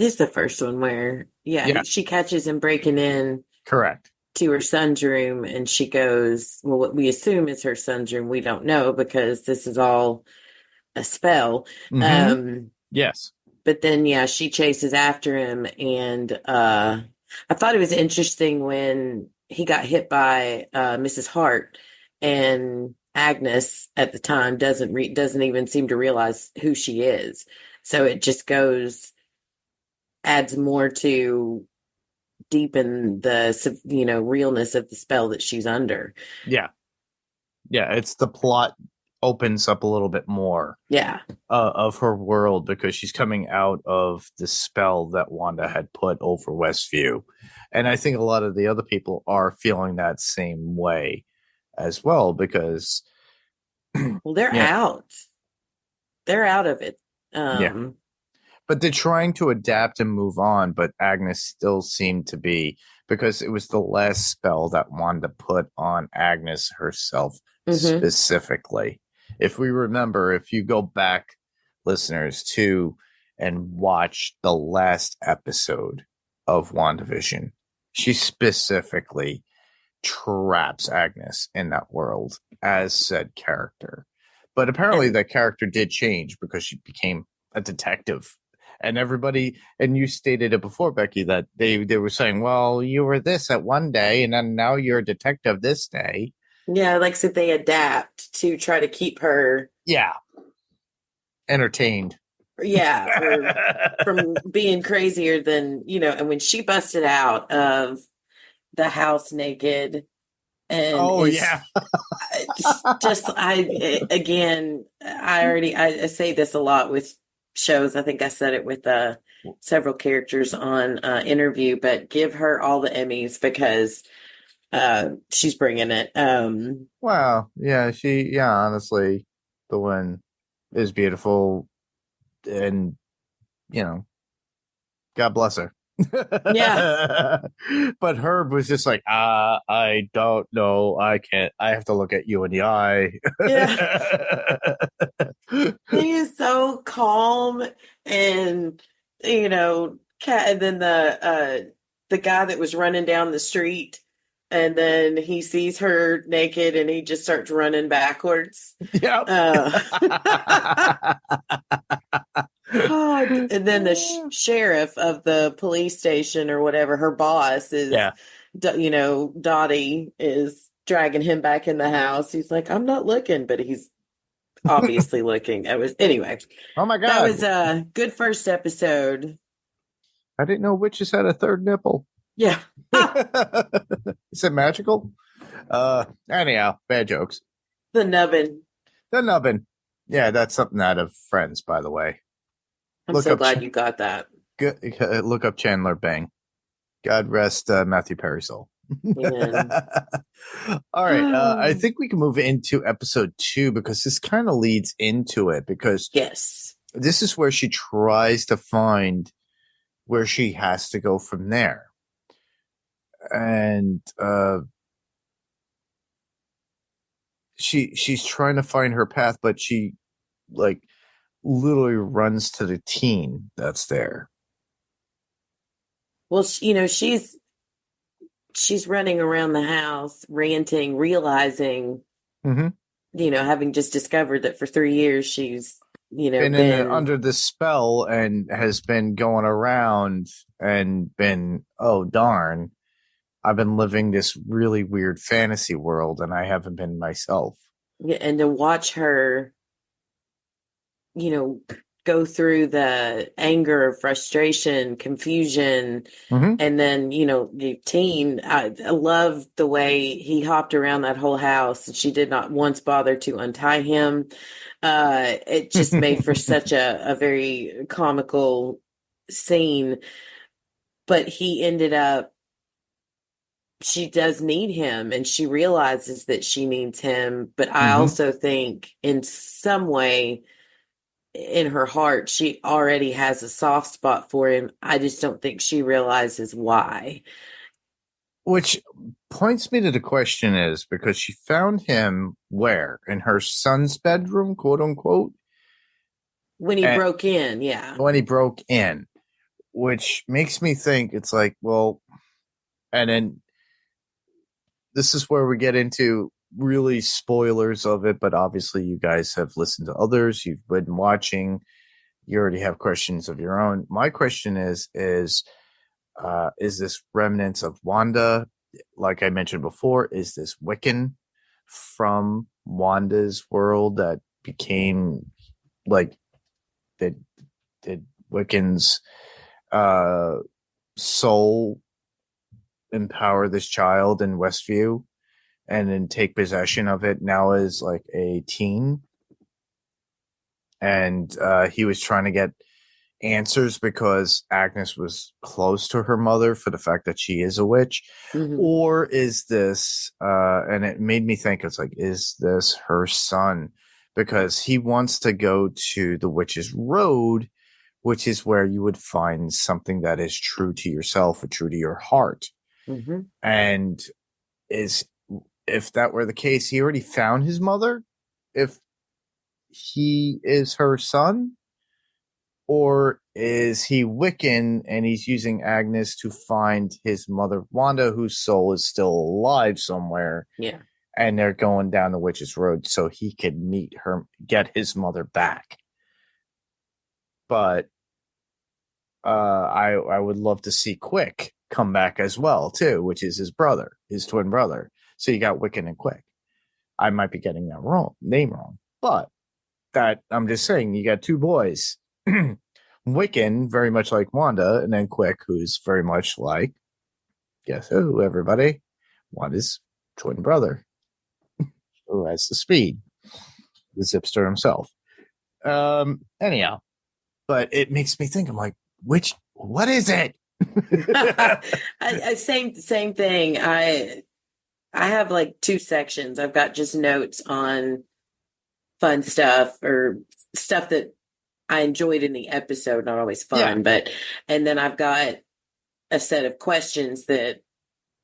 is the first one where Yeah. she catches him breaking in Correct. to her son's room, and she goes, well, what we assume is her son's room. We don't know because this is all a spell. Yes. But then, she chases after him, and I thought it was interesting when he got hit by Mrs. Hart, and Agnes at the time doesn't even seem to realize who she is. So it just adds more to deepen the, realness of the spell that she's under. Yeah. Yeah, it's the plot opens up a little bit more. Yeah. Of her world, because she's coming out of the spell that Wanda had put over Westview. And I think a lot of the other people are feeling that same way as well, because Well, they're out. They're out of it. But they're trying to adapt and move on, but Agnes still seemed to be, because it was the last spell that Wanda put on Agnes herself specifically. If we remember, if you go back, listeners, to and watch the last episode of WandaVision, she specifically traps Agnes in that world as said character. But apparently that character did change because she became a detective. And everybody, and you stated it before, Becky, that they were saying, well, you were this at one day, and then now you're a detective this day. Yeah, like so they adapt to try to keep her entertained. Yeah, or from being crazier than, and when she busted out of the house naked and I say this a lot with shows. I think I said it with several characters on Interview, but give her all the Emmys because she's bringing it. Wow. Yeah, honestly, the one is beautiful, and God bless her. Yeah. But Herb was just like, I don't know. I can't. I have to look at you in the eye. Yeah. He is so calm, and and then the guy that was running down the street, and then he sees her naked and he just starts running backwards. Yep. And then the sheriff of the police station or whatever, her boss is, Dottie is dragging him back in the house. He's like, I'm not looking, but he's obviously looking. Anyway. Oh my God. That was a good first episode. I didn't know witches had a third nipple. Yeah. Is it magical? Anyhow, bad jokes. The nubbin. Yeah, that's something out of Friends, by the way. I'm so glad you got that. Good. Look up Chandler Bing. God rest Matthew Perry's soul. All right. I think we can move into episode 2 because this kind of leads into it, because this is where she tries to find where she has to go from there. And she's trying to find her path, but she literally runs to the teen that's there. Well, she's running around the house ranting, realizing, having just discovered that for 3 years she's, been under this spell and has been going around and been, oh, darn, I've been living this really weird fantasy world and I haven't been myself. Yeah, and to watch her, go through the anger, frustration, confusion, and then, the teen, I love the way he hopped around that whole house, and she did not once bother to untie him. It just made for such a very comical scene, but he ended up, she does need him, and she realizes that she needs him. But I also think in some way in her heart, she already has a soft spot for him. I just don't think she realizes why. Which points me to the question is, because she found him where? In her son's bedroom, quote unquote? When he broke in, yeah. When he broke in, which makes me think it's like, well, and then this is where we get into really spoilers of it, but obviously you guys have listened to others, you've been watching, you already have questions of your own. My question is this remnants of Wanda? Like I mentioned before, is this Wiccan from Wanda's world that became that did Wiccan's soul empower this child in Westview and then take possession of it now as like a teen. And he was trying to get answers because Agnes was close to her mother for the fact that she is a witch. Or is this, and it made me think, it's like, is this her son? Because he wants to go to the Witch's Road, which is where you would find something that is true to yourself or true to your heart. And if that were the case, he already found his mother. If he is her son, or is he Wiccan and he's using Agnes to find his mother Wanda, whose soul is still alive somewhere? Yeah. And they're going down the Witch's Road so he could meet her, get his mother back. But I would love to see Quick come back as well too, which is his brother, his twin brother. So you got Wiccan and Quick. I might be getting that name wrong, but that I'm just saying you got two boys. Wiccan, very much like Wanda, and then Quick, who's very much like, guess who, everybody? Wanda's twin brother, who has the speed, the Zipster himself. Anyhow, but it makes me think, I'm like, what is it? Same thing. I have like two sections. I've got just notes on fun stuff or stuff that I enjoyed in the episode, not always fun, and then I've got a set of questions that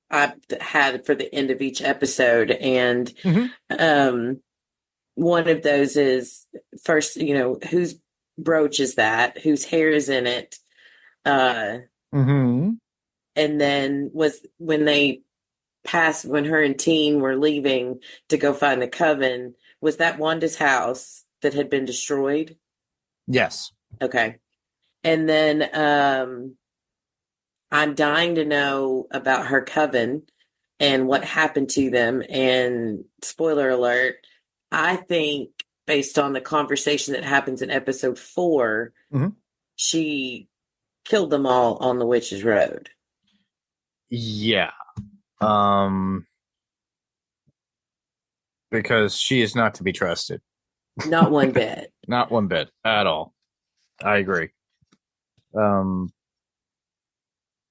I had for the end of each episode. And one of those is, first, whose brooch is that? Whose hair is in it? And then was when her and Teen were leaving to go find the coven, was that Wanda's house that had been destroyed? Yes. Okay. And then I'm dying to know about her coven and what happened to them. And spoiler alert, I think based on the conversation that happens in episode 4, she killed them all on the Witch's Road. Yeah. Because she is not to be trusted. Not one bit. Not one bit at all. I agree.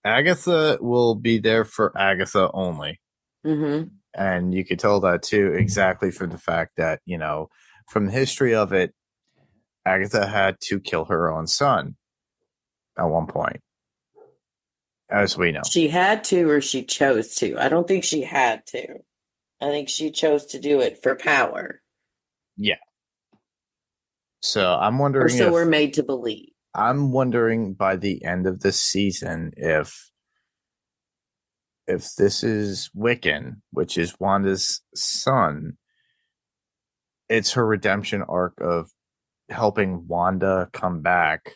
Agatha will be there for Agatha only. And you could tell that too, exactly from the fact that, from the history of it, Agatha had to kill her own son at one point, as we know. She had to, or she chose to. I don't think she had to. I think she chose to do it for power. Yeah. So I'm wondering, or so we're made to believe. I'm wondering by the end of this season if this is Wiccan, which is Wanda's son, it's her redemption arc of helping Wanda come back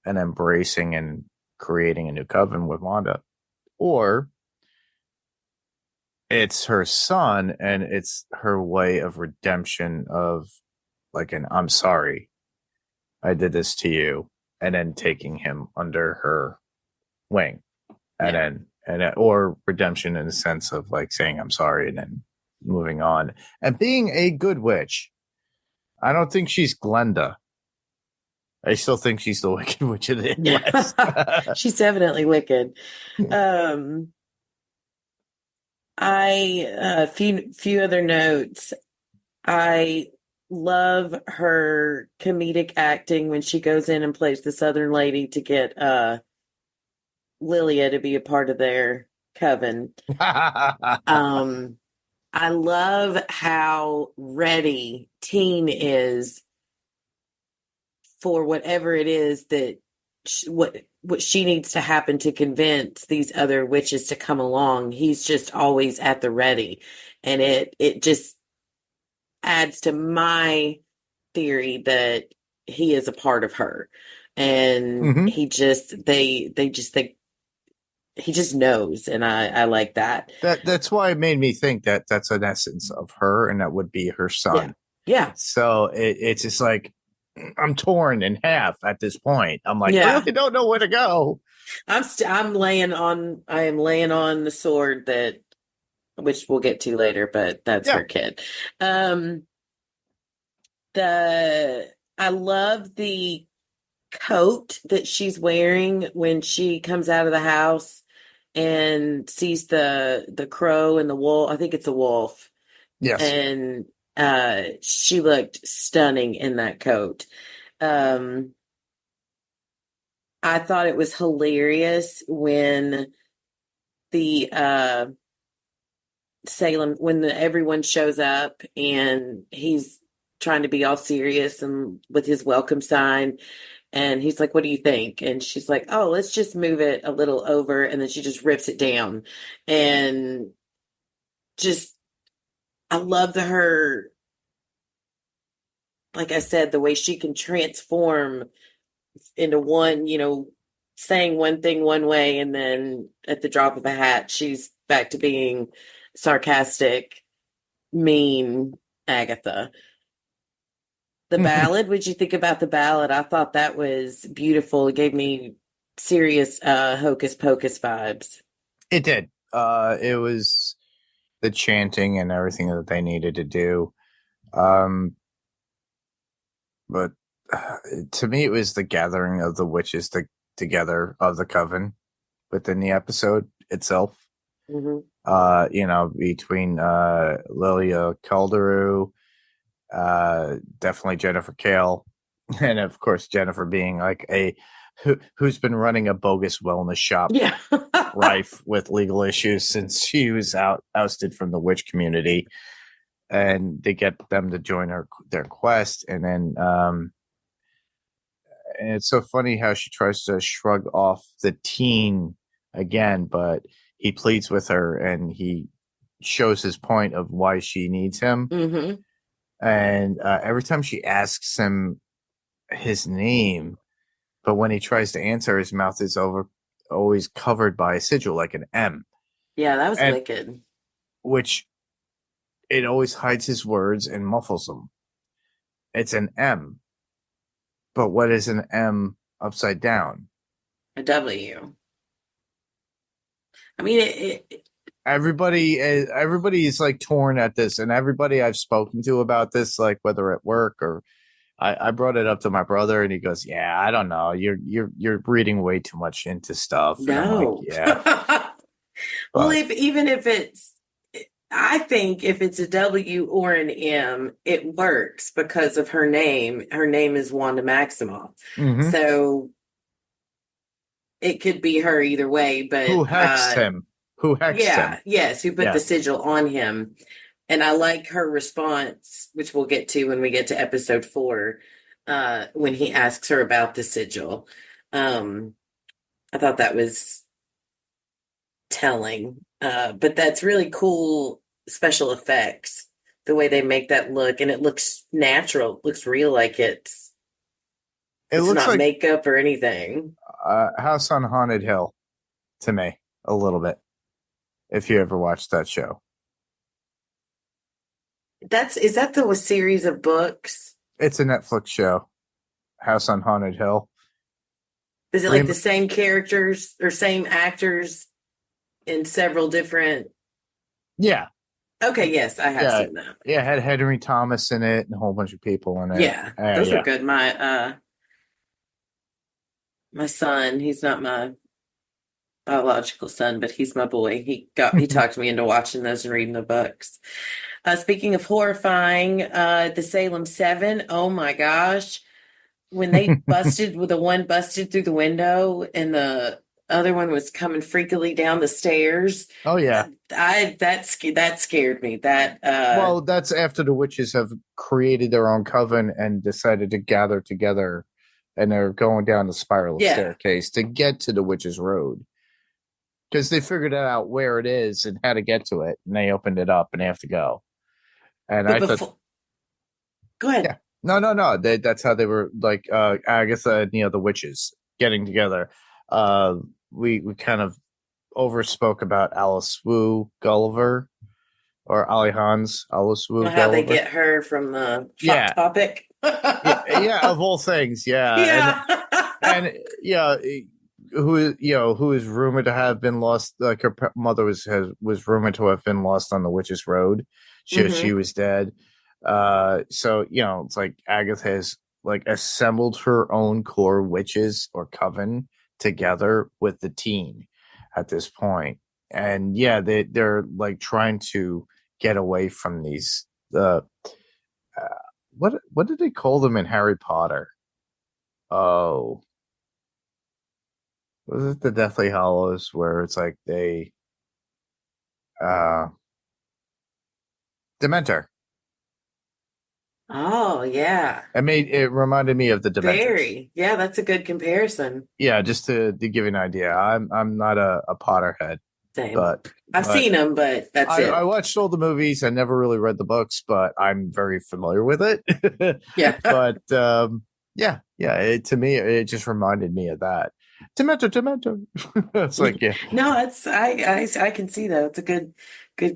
and embracing and creating a new coven with Wanda, or it's her son and it's her way of redemption of like I'm sorry, I did this to you, and then taking him under her wing, and or redemption in the sense of like saying I'm sorry and then moving on and being a good witch. I don't think she's Glenda. I still think she's the Wicked Witch of the West. She's definitely wicked. A few other notes. I love her comedic acting when she goes in and plays the Southern lady to get Lilia to be a part of their coven. I love how ready Teen is for whatever it is that what she needs to happen to convince these other witches to come along. He's just always at the ready, and it just adds to my theory that he is a part of her, and he just he just knows, and I like that. That's why it made me think that that's an essence of her, and that would be her son. Yeah. So it's just like I'm torn in half at this point. I'm like, Yeah. I really don't know where to go. I am laying on the sword which we'll get to later, but that's Yeah. her kid. I love the coat that she's wearing when she comes out of the house and sees the crow and the wolf. I think it's a wolf. Yes. And she looked stunning in that coat. I thought it was hilarious when the Salem, when everyone shows up and he's trying to be all serious and with his welcome sign, and he's like, "What do you think?" And she's like, "Oh, let's just move it a little over," and then she just rips it down, and just I love her, like I said, the way she can transform into one, saying one thing one way, and then at the drop of a hat, she's back to being sarcastic, mean Agatha. The ballad, what'd you think about the ballad? I thought that was beautiful. It gave me serious Hocus Pocus vibes. It did. It was the chanting and everything that they needed to do. But to me, it was the gathering of the witches together of the coven within the episode itself. Mm-hmm. Between Lilia Calderu, definitely Jennifer Kale, and of course Jennifer being like who's been running a bogus wellness shop, Yeah. rife with legal issues since she was ousted from the witch community, and they get them to join their quest, and then and it's so funny how she tries to shrug off the teen again, but he pleads with her and he shows his point of why she needs him. Mm-hmm. And every time she asks him his name, but when he tries to answer, his mouth is always covered by a sigil, like an M. Yeah, that was wicked. Which it always hides his words and muffles them. It's an M. But what is an M upside down? A W. I mean, everybody is like torn at this, and everybody I've spoken to about this, like whether at work or I brought it up to my brother, and he goes, "Yeah, I don't know. You're reading way too much into stuff." And I'm no. like, yeah. Well, I think if it's a W or an M, it works because of her name. Her name is Wanda Maximoff. Mm-hmm. So it could be her either way, but who hexed him? Who hexed him? Yes, who put the sigil on him. And I like her response, which we'll get to when we get to episode 4, when he asks her about the sigil. I thought that was telling. But that's really cool special effects, the way they make that look, and it looks natural. It looks real, like it's looks not like makeup or anything. House on Haunted Hill to me, a little bit, if you ever watched that show. Is that the series of books? It's a Netflix show, House on Haunted Hill. Is it like the same characters or same actors in several different? Yeah. Okay, yes, I have seen that. Yeah, it had Henry Thomas in it and a whole bunch of people in it. Yeah, those are good. My son, he's not my biological son, but he's my boy. He talked me into watching those and reading the books. Speaking of horrifying, the Salem 7, oh my gosh. When they one busted through the window and the other one was coming freakily down the stairs. Oh yeah. That scared me. Well, that's after the witches have created their own coven and decided to gather together, and they're going down the spiral staircase to get to the witches' road. Because they figured out where it is and how to get to it, and they opened it up and they have to go. And go ahead. Yeah. No. That's how they were, like Agatha and the witches getting together. We kind of overspoke about Alice Wu Gulliver, or Ali Hans Alice Wu Gulliver. How they get her from the topic. Yeah, of all things, yeah. And yeah, who is rumored to have been lost, like her mother was rumored to have been lost on the Witch's Road. She was dead. So it's like Agatha has like assembled her own core witches or coven together with the teen at this point. And yeah, they're like trying to get away from these what did they call them in Harry Potter? Oh, was it the Deathly Hallows where it's like they uh Dementor. Oh, yeah. It reminded me of the Dementors. Very. Yeah, that's a good comparison. Yeah, just to give you an idea. I'm not a Potterhead, Same. but I've seen them, but that's it. I watched all the movies. I never really read the books, but I'm very familiar with it. Yeah. But to me, it just reminded me of that. Dementor. It's like, yeah. No, it's I can see that. It's a good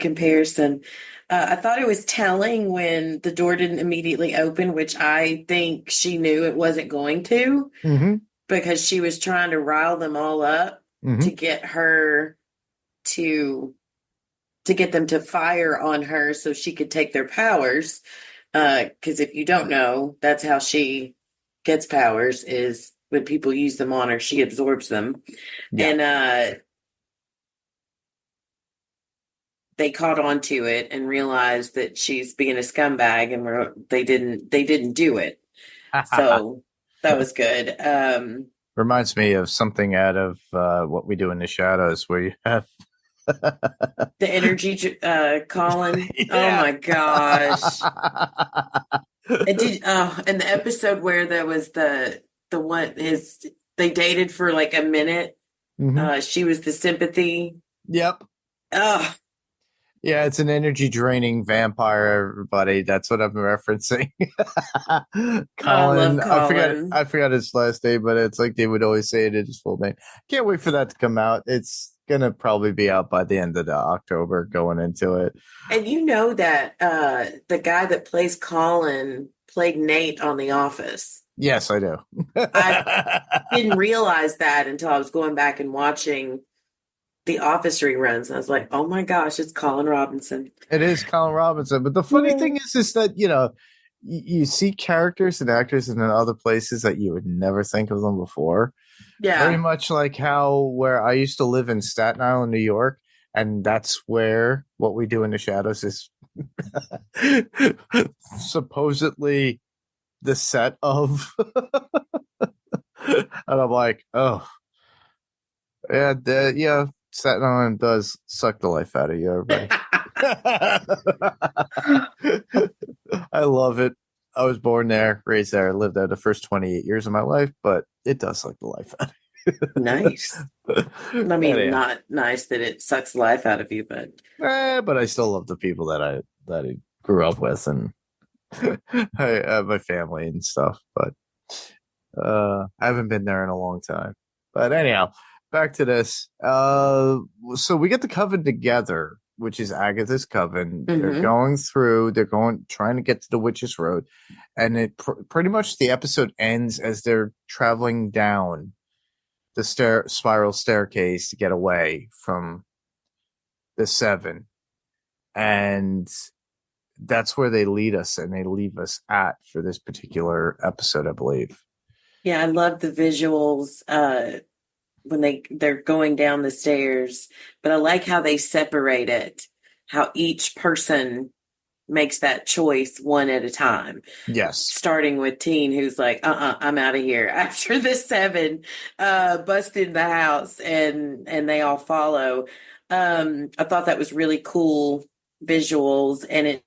comparison. I thought it was telling when the door didn't immediately open, which I think she knew it wasn't going to, because she was trying to rile them all up to get her to get them to fire on her so she could take their powers. Because if you don't know, that's how she gets powers, is when people use them on her, she absorbs them. Yeah. And they caught on to it and realized that she's being a scumbag, and they didn't do it. So that was good. Reminds me of something out of What We Do in the Shadows, where you have the energy Colin. Yeah. Oh my gosh. And the episode where there was the one they dated for like a minute. She was the sympathy. Yep. Oh. Yeah, it's an energy draining vampire, everybody. That's what I'm referencing. Colin. I forgot his last name, but it's like they would always say it in his full name. Can't wait for that to come out. It's gonna probably be out by the end of October going into it. And you know that the guy that plays Colin played Nate on The Office. Yes, I do. I didn't realize that until I was going back and watching The Office reruns. I was like, oh my gosh, it's Colin Robinson. It is Colin Robinson. But the funny thing is that, you see characters and actors in other places that you would never think of them before. Yeah. Very much like where I used to live in Staten Island, New York, and that's where What We Do in the Shadows is supposedly the set of. And I'm like, oh. Yeah, Staten Island does suck the life out of you, everybody. I love it. I was born there, raised there, lived there the first 28 years of my life, but it does suck the life out of you. Nice. I mean, not nice that it sucks the life out of you, but I still love the people that I grew up with, and my family and stuff. But I haven't been there in a long time. But anyhow, back to this. So we get the coven together, which is Agatha's coven. They're trying to get to the Witch's Road, and it pretty much the episode ends as they're traveling down the spiral staircase to get away from the seven, and that's where they lead us, and they leave us at for this particular episode, I believe. Yeah, I love the visuals when they're going down the stairs, but I like how they separate it, how each person makes that choice one at a time. Yes. Starting with Teen, who's like, I'm out of here. After the seven bust in the house and they all follow. I thought that was really cool visuals, and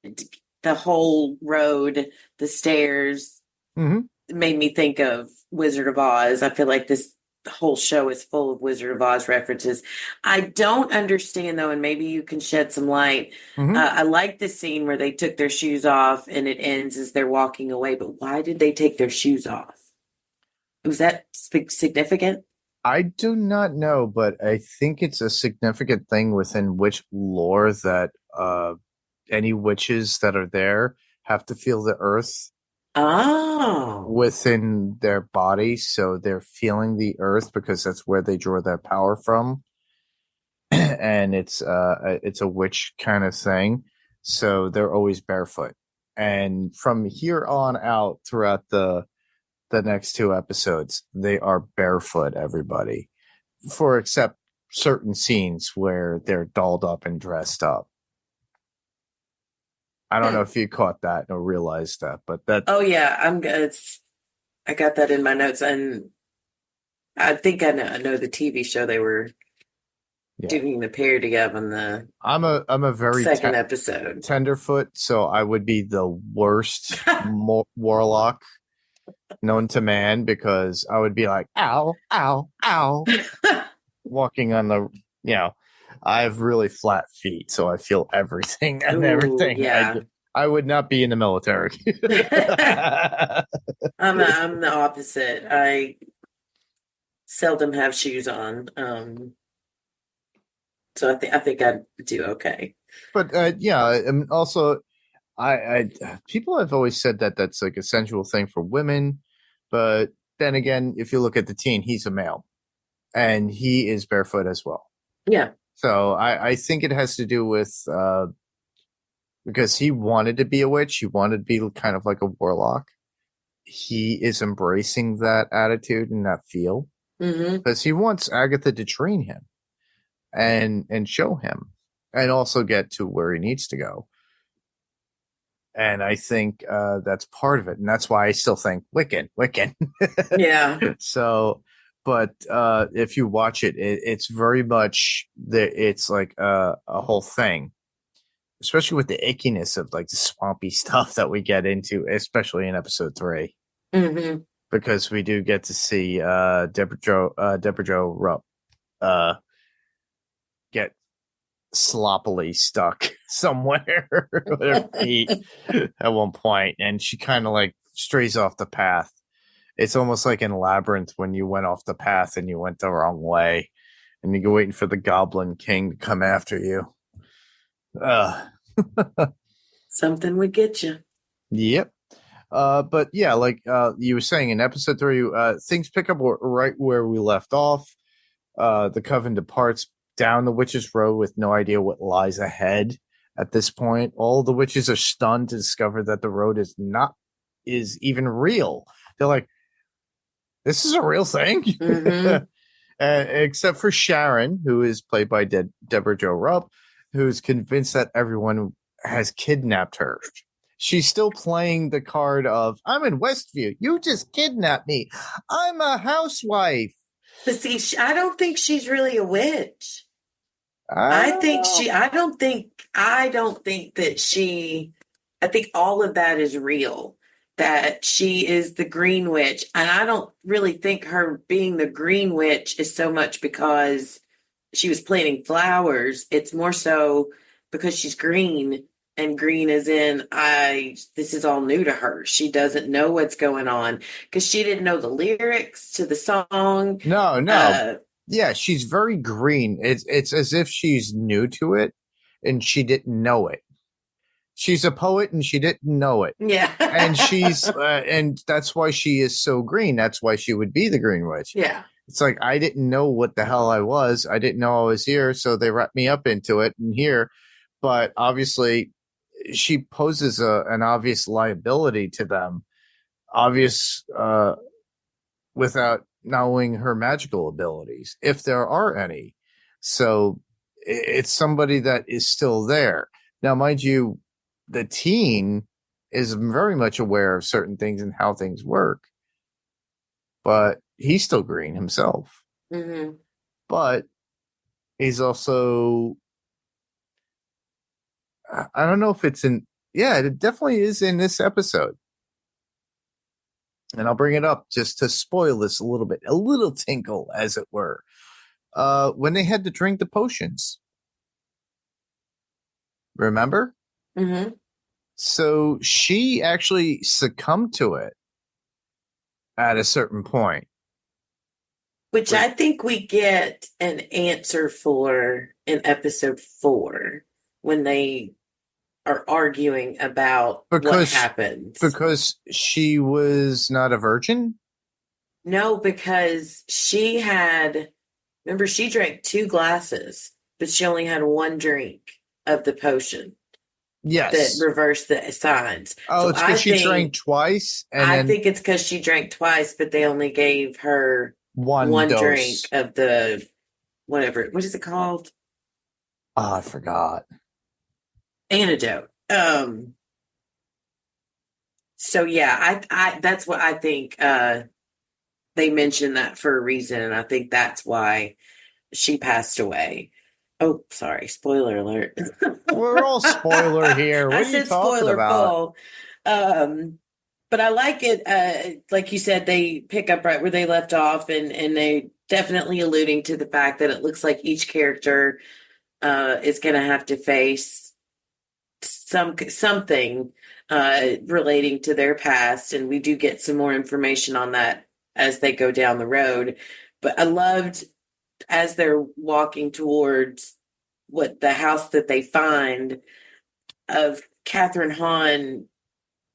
the whole road, the stairs, made me think of Wizard of Oz. I feel like this whole show is full of Wizard of Oz references. I don't understand, though, and maybe you can shed some light. I like the scene where they took their shoes off and it ends as they're walking away, but why did they take their shoes off? Was that significant? I do not know, but I think it's a significant thing within witch lore that any witches that are there have to feel the earth Oh. within their body, so they're feeling the earth because that's where they draw their power from. And it's a witch kind of thing, so they're always barefoot. And from here on out, throughout the next two episodes, they are barefoot, everybody, for except certain scenes where they're dolled up and dressed up. I don't know if you caught that or realized that, but that. Oh yeah, I'm good. I got that in my notes, and I think I know the TV show they were doing the parody of on the I'm a very second episode. tenderfoot, so I would be the worst warlock known to man, because I would be like, ow, ow, ow, walking on the, I have really flat feet, so I feel everything and everything. Yeah. I would not be in the military. I'm the opposite. I seldom have shoes on. So I think I'd do okay. But and also I people have always said that that's like a sensual thing for women, but then again, if you look at the teen, he's a male, and he is barefoot as well. Yeah. So I think it has to do with because he wanted to be a witch, he wanted to be kind of like a warlock. He is embracing that attitude and that feel, because he wants Agatha to train him and show him, and also get to where he needs to go. And I think that's part of it. And that's why I still think Wiccan. Yeah. So, but if you watch it, it's very much, it's like a whole thing, especially with the ickiness of like the swampy stuff that we get into, especially in episode 3. Mm-hmm. Because we do get to see Deborah Jo Rupp get sloppily stuck somewhere with her feet at one point, and she kind of like strays off the path. It's almost like in Labyrinth when you went off the path and you went the wrong way, and you're waiting for the Goblin King to come after you. Something would get you. Yep. But yeah, like you were saying in episode 3, things pick up right where we left off. The coven departs down the witch's road with no idea what lies ahead at this point. All the witches are stunned to discover that the road is even real. They're like, this is a real thing? Mm-hmm. Except for Sharon, who is played by Deborah Jo Rupp, who's convinced that everyone has kidnapped her. She's still playing the card of, I'm in Westview. You just kidnapped me. I'm a housewife. But see, I don't think she's really a witch. I think all of that is real, that she is the Green Witch. And I don't really think her being the Green Witch is so much because she was planting flowers. It's more so because she's green, and green is in, this is all new to her. She doesn't know what's going on because she didn't know the lyrics to the song. No. Yeah, she's very green. It's as if she's new to it and she didn't know it. She's a poet and she didn't know it. Yeah. And she's and that's why she is so green. That's why she would be the Green Witch. Yeah. It's like, I didn't know what the hell I was. I didn't know I was here, so they wrapped me up into it and here. But obviously she poses an obvious liability to them. Without knowing her magical abilities, if there are any. So it's somebody that is still there. Now, mind you, the teen is very much aware of certain things and how things work, but he's still green himself. Mm-hmm. But he's also, I don't know if it's it definitely is in this episode. And I'll bring it up just to spoil this a little bit, a little tinkle, as it were. When they had to drink the potions. Remember? Mm-hmm. So she actually succumbed to it at a certain point. Which I think we get an answer for in episode 4 when they are arguing about what happens. Because she was not a virgin? No, because remember, she drank 2 glasses, but she only had 1 drink of the potion. Yes. That reversed the signs. Oh, so it's because she drank twice? I think it's because she drank twice, but they only gave her one dose. drink of the whatever. What is it called? Oh, I forgot. Antidote. So yeah, I that's what I think. They mentioned that for a reason, and I think that's why she passed away. Oh, sorry, spoiler alert. We're all spoiler here. What I are said you talking spoiler about? full. But I like it. Like you said, they pick up right where they left off, and they definitely alluding to the fact that it looks like each character is going to have to face something relating to their past, and we do get some more information on that as they go down the road. But I loved as they're walking towards what the house that they find of Catherine Hahn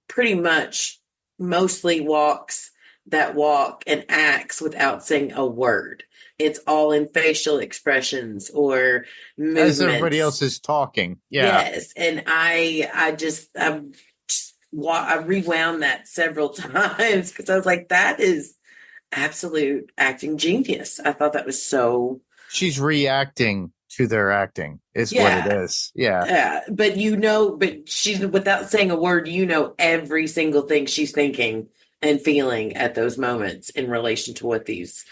pretty much mostly walks that walk and acts without saying a word. It's all in facial expressions or movements. As everybody else is talking. Yeah. Yes. And I rewound that several times because I was like, that is absolute acting genius. I thought that was so. She's reacting to their acting is what it is. Yeah. Yeah. But she's without saying a word, every single thing she's thinking and feeling at those moments in relation to what these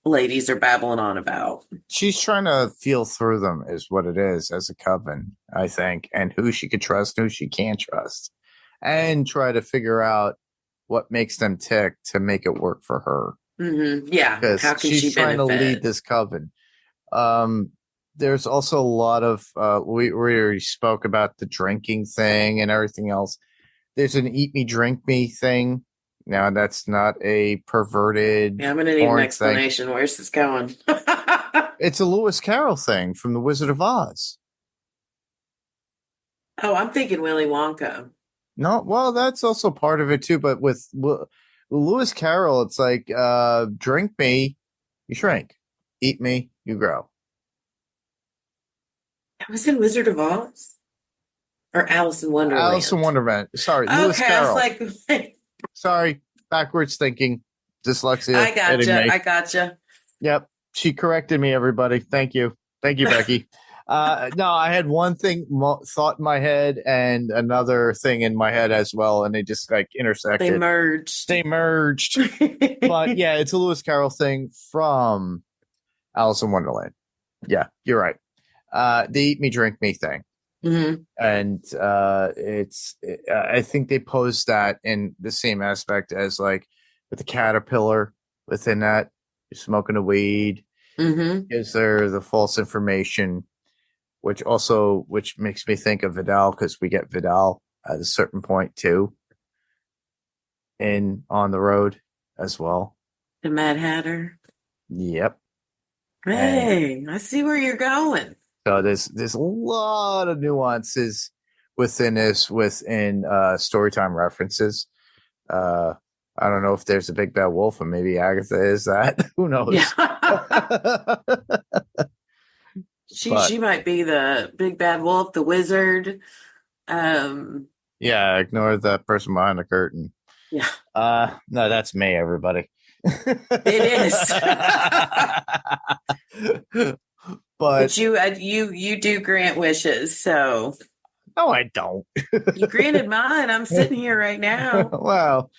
ladies are babbling on about. She's trying to feel through them is what it is as a coven, I think, and who she could trust, who she can't trust, and try to figure out what makes them tick to make it work for her. Mm-hmm. Yeah. Because she's trying to lead this coven. There's also a lot of, we already spoke about the drinking thing and everything else. There's an eat me, drink me thing. Now, that's not a perverted. Yeah, I'm going to need an explanation. Thing. Where's this going? It's a Lewis Carroll thing from The Wizard of Oz. Oh, I'm thinking Willy Wonka. No, well, that's also part of it too. But with Lewis Carroll, it's like, drink me, you shrink. Eat me, you grow. That was in Wizard of Oz? Or Alice in Wonderland? Alice in Wonderland. Sorry, Lewis Carroll. I was like... Sorry, backwards thinking. Dyslexia. I gotcha. Yep. She corrected me, everybody. Thank you. Thank you, Becky. No, I had one thing thought in my head and another thing in my head as well, and they just like intersected. They merged. But yeah, it's a Lewis Carroll thing from Alice in Wonderland. Yeah, you're right. The eat me, drink me thing. Mm-hmm. And I think they posed that in the same aspect as like with the caterpillar within that. You're smoking a weed. Mm-hmm. Is there the false information, which makes me think of Vidal because we get Vidal at a certain point too on the road as well. The Mad Hatter. Yep. Hey, I see where you're going. So there's a lot of nuances within Storytime references. I don't know if there's a big bad wolf, and maybe Agatha is that. Who knows? Yeah. She might be the big bad wolf, the wizard. Yeah, ignore the person behind the curtain. Yeah. No, that's me, everybody. It is. But you do grant wishes, so. No, I don't. You granted mine. I'm sitting here right now. Well,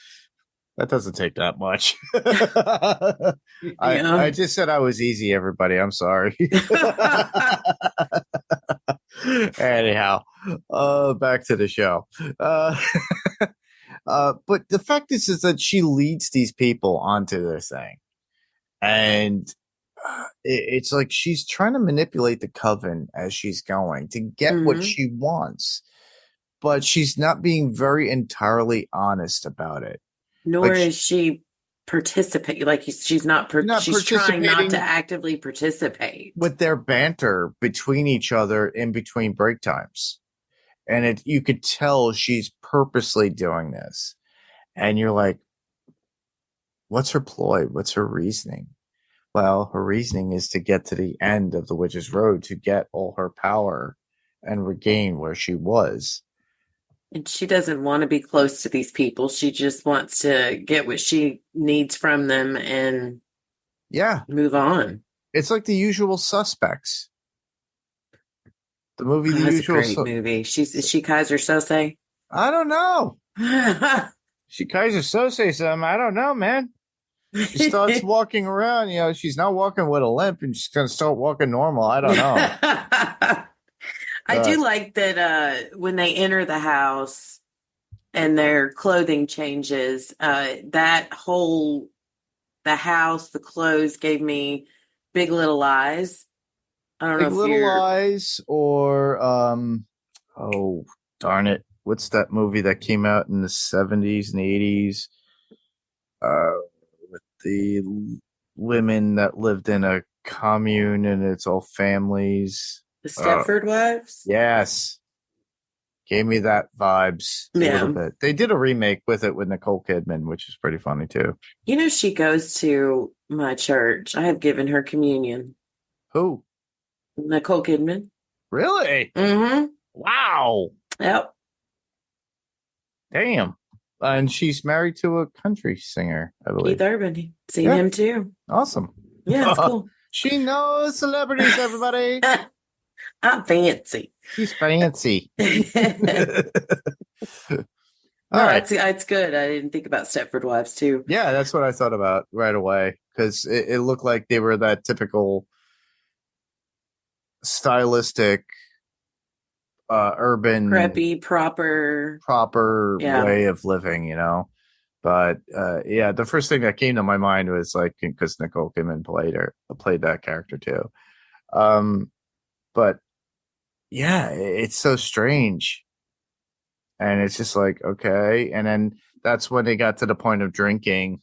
that doesn't take that much. Yeah. I just said I was easy, everybody. I'm sorry. Anyhow, back to the show. But the fact is that she leads these people onto their thing. And it's like she's trying to manipulate the coven as she's going to get what she wants. But she's not being very entirely honest about it. Nor is she participate. Like she's not. She's trying not to actively participate with their banter between each other in between break times. And you could tell she's purposely doing this. And you're like, what's her ploy? What's her reasoning? Well, her reasoning is to get to the end of the Witch's Road to get all her power and regain where she was. And she doesn't want to be close to these people. She just wants to get what she needs from them and move on. It's like The Usual Suspects. The movie, The That's Usual a great movie. Is she Kaiser Sose? I don't know. She Kaiser Sose something. I don't know, man. She starts walking around. She's not walking with a limp, and she's going to start walking normal. I don't know. I do like that when they enter the house and their clothing changes, the house, the clothes gave me Big Little Lies. I don't know if Little Lies or oh darn it, what's that movie that came out in the 70s and 80s with the women that lived in a commune and it's all families? The Stepford Wives? Yes. Gave me that vibes a little bit. They did a remake with it with Nicole Kidman, which is pretty funny too. She goes to my church. I have given her communion. Who? Nicole Kidman. Really? Mm-hmm. Wow. Yep. Damn. And she's married to a country singer, I believe. Keith Urban. Seen him too. Awesome. Yeah, it's cool. She knows celebrities, everybody. I'm fancy. She's fancy. All right. It's good. I didn't think about Stepford Wives too. Yeah, that's what I thought about right away because it looked like they were that typical stylistic, urban, preppy, proper way of living, But the first thing that came to my mind was like because Nicole Kidman played that character too. But yeah, it's so strange. And it's just like, okay. And then that's when they got to the point of drinking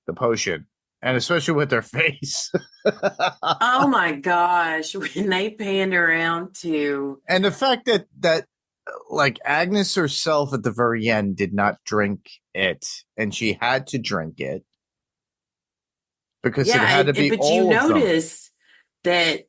the potion. And especially with their face. Oh my gosh. When they panned around to. And the fact that like Agnes herself at the very end did not drink it. And she had to drink it. Because it had to be but all you of them. notice that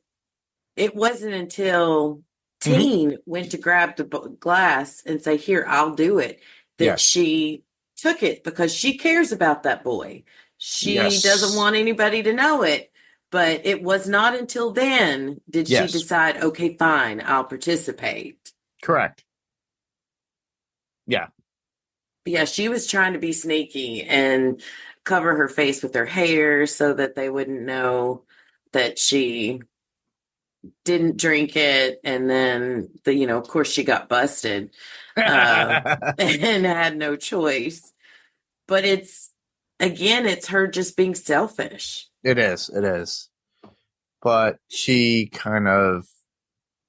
it wasn't until Teen went to grab the glass and say, here, I'll do it. That she took it because she cares about that boy. She doesn't want anybody to know it. But it was not until then did she decide, okay, fine, I'll participate. Correct. Yeah. But yeah, she was trying to be sneaky and cover her face with her hair so that they wouldn't know that she didn't drink it. And then, of course, she got busted and had no choice. But it's her just being selfish. It is. But she kind of,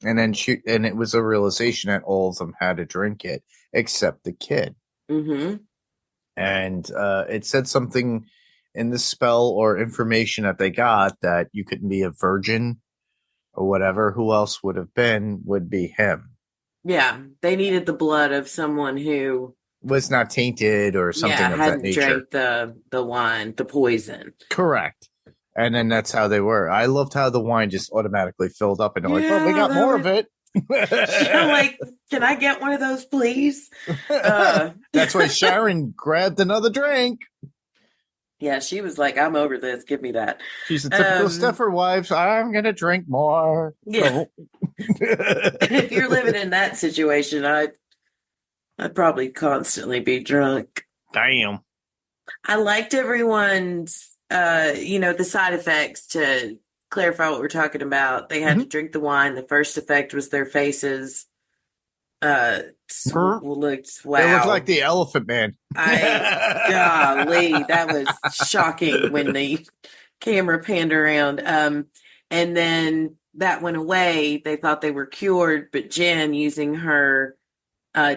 and it was a realization that all of them had to drink it except the kid. Mm-hmm. And it said something in the spell or information that they got that you couldn't be a virgin or whatever. Who else would be him. Yeah, they needed the blood of someone who was not tainted or something of that nature. Hadn't drank the wine, the poison. Correct. And then that's how they were. I loved how the wine just automatically filled up and they're like, well, we got more of it. I'm like, can I get one of those, please? That's why Sharon grabbed another drink. Yeah, she was like, I'm over this. Give me that. She's a typical Stepford wife. So I'm going to drink more. Yeah. If you're living in that situation, I'd probably constantly be drunk. Damn. I liked everyone's, the side effects to clarify what we're talking about. They had to drink the wine. The first effect was their faces. Looked wow. They looked like the Elephant Man. Golly, that was shocking when the camera panned around. And then that went away. They thought they were cured, but Jen, using her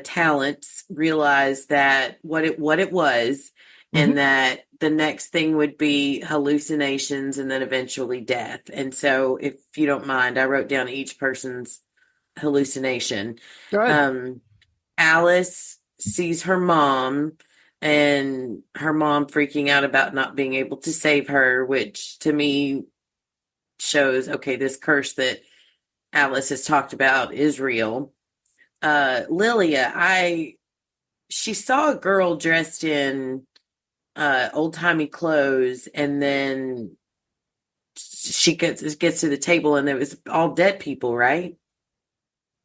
talents, realized that what it was, and that the next thing would be hallucinations and then eventually death. And so, if you don't mind, I wrote down each person's hallucination. Go ahead. Alice sees her mom and her mom freaking out about not being able to save her, which to me shows, okay, this curse that Alice has talked about is real. Lilia, she saw a girl dressed in old-timey clothes, and then she gets to the table and it was all dead people, right?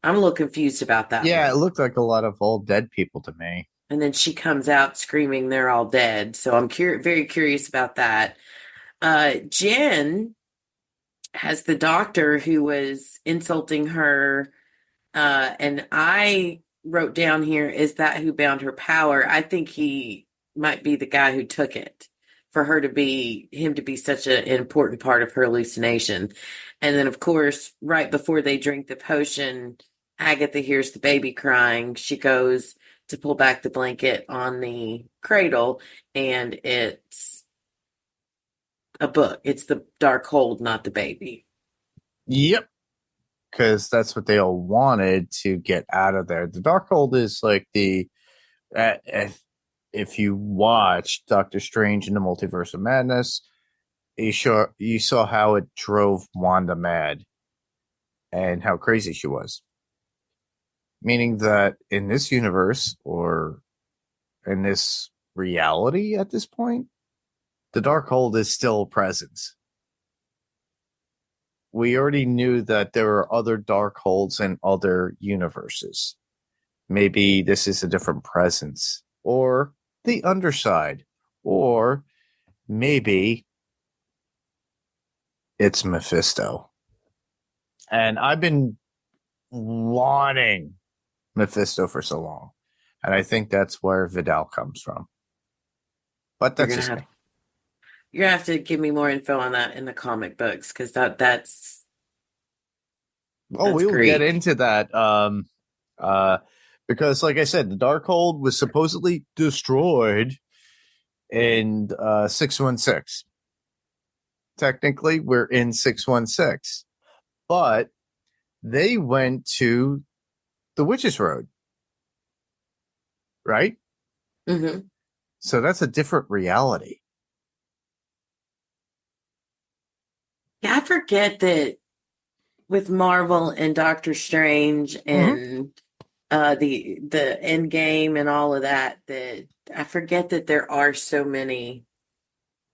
I'm a little confused about that Yeah, it one. looked like a lot of old dead people to me. And then she comes out screaming they're all dead. So I'm very curious about that. Jen has the doctor who was insulting her. And I wrote down here, is that who bound her power? I think he might be the guy who took it for him to be such an important part of her hallucination. And then, of course, right before they drink the potion, Agatha hears the baby crying. She goes to pull back the blanket on the cradle, and it's a book. It's the dark hold, not the baby. Yep. Because that's what they all wanted to get out of there. The Darkhold is like if you watch Doctor Strange in the Multiverse of Madness, you saw how it drove Wanda mad and how crazy she was. Meaning that in this universe or in this reality at this point, the Darkhold is still a presence. We already knew that there are other Darkholds in other universes. Maybe this is a different presence, or the underside, or maybe it's Mephisto. And I've been wanting Mephisto for so long, and I think that's where Vidal comes from. But that's just me. You're gonna have to give me more info on that in the comic books, because that's We will great. get into that. Because, like I said, the Darkhold was supposedly destroyed in 616. Technically, we're in 616, but they went to the Witch's Road, right? Mm-hmm. So that's a different reality. Yeah, I forget that with Marvel and Doctor Strange and the end game and all of that, that I forget that there are so many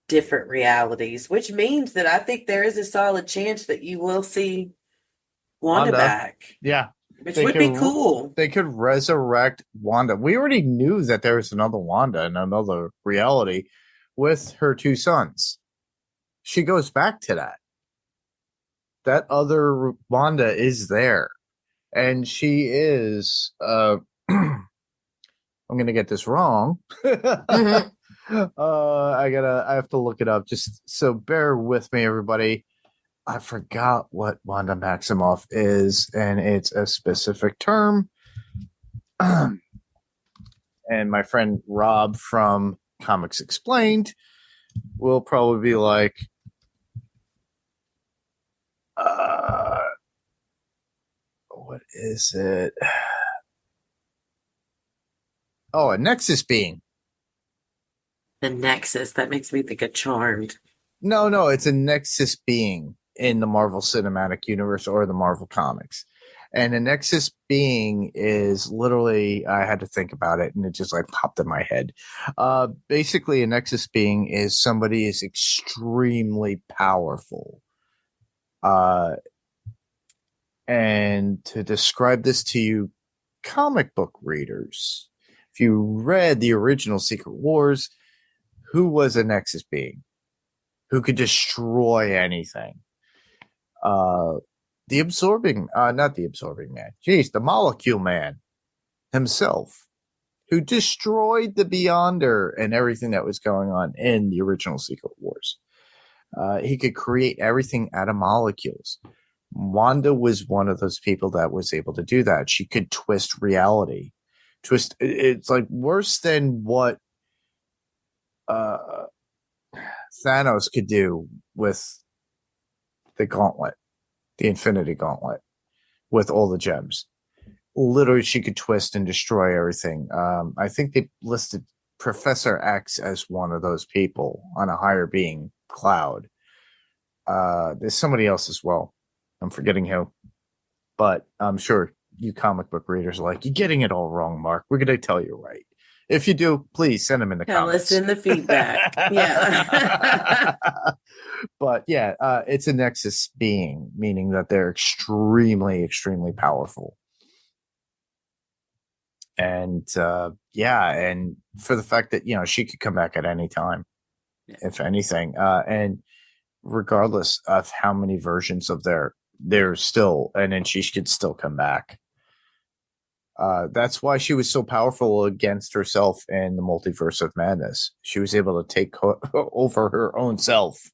different realities, which means that I think there is a solid chance that you will see Wanda back, Yeah. which would be cool. They could resurrect Wanda. We already knew that there was another Wanda in another reality with her two sons. She goes back to that. That other Wanda is there. And she is I'm gonna get this wrong. Mm-hmm. I have to look it up, just so bear with me, everybody. I forgot what Wanda Maximoff is, and it's a specific term. And my friend Rob from Comics Explained will probably be like, what is it? Oh, a Nexus being. The Nexus, that makes me think of Charmed. No, it's a Nexus being in the Marvel Cinematic Universe or the Marvel Comics. And a Nexus being is literally, I had to think about it and it just like popped in my head. Basically, a Nexus being is somebody is extremely powerful. And to describe this to you, comic book readers, if you read the original Secret Wars, who was a Nexus being? Who could destroy anything? Not the Absorbing Man. Jeez, the Molecule Man himself, who destroyed the Beyonder and everything that was going on in the original Secret Wars. He could create everything out of molecules. Wanda was one of those people that was able to do that. She could twist reality. It's like worse than what Thanos could do with the gauntlet, the Infinity Gauntlet. with all the gems. Literally, she could twist and destroy everything. I think they listed Professor X as one of those people on a higher being cloud. There's somebody else as well. I'm forgetting who, but I'm sure you comic book readers are like, you're getting it all wrong, Mark. We're going to tell you right. If you do, please send them in the Tell comments. us in the feedback. Yeah. But yeah, it's a Nexus being, meaning that they're extremely, extremely powerful. And and for the fact that, she could come back at any time, if anything. And regardless of how many versions of there's still, and then she could still come back. That's why she was so powerful against herself in the Multiverse of Madness. She was able to take over her own self,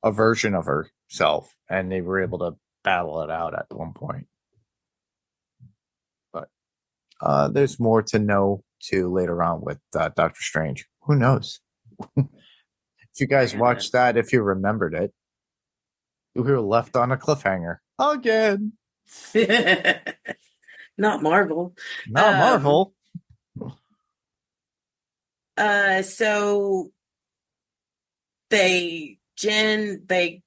a version of herself, and they were able to battle it out at one point. But there's more to know too later on with Doctor Strange. Who knows? If you guys watched that, if you remembered it, we were left on a cliffhanger again. Not Marvel. Not Marvel. So they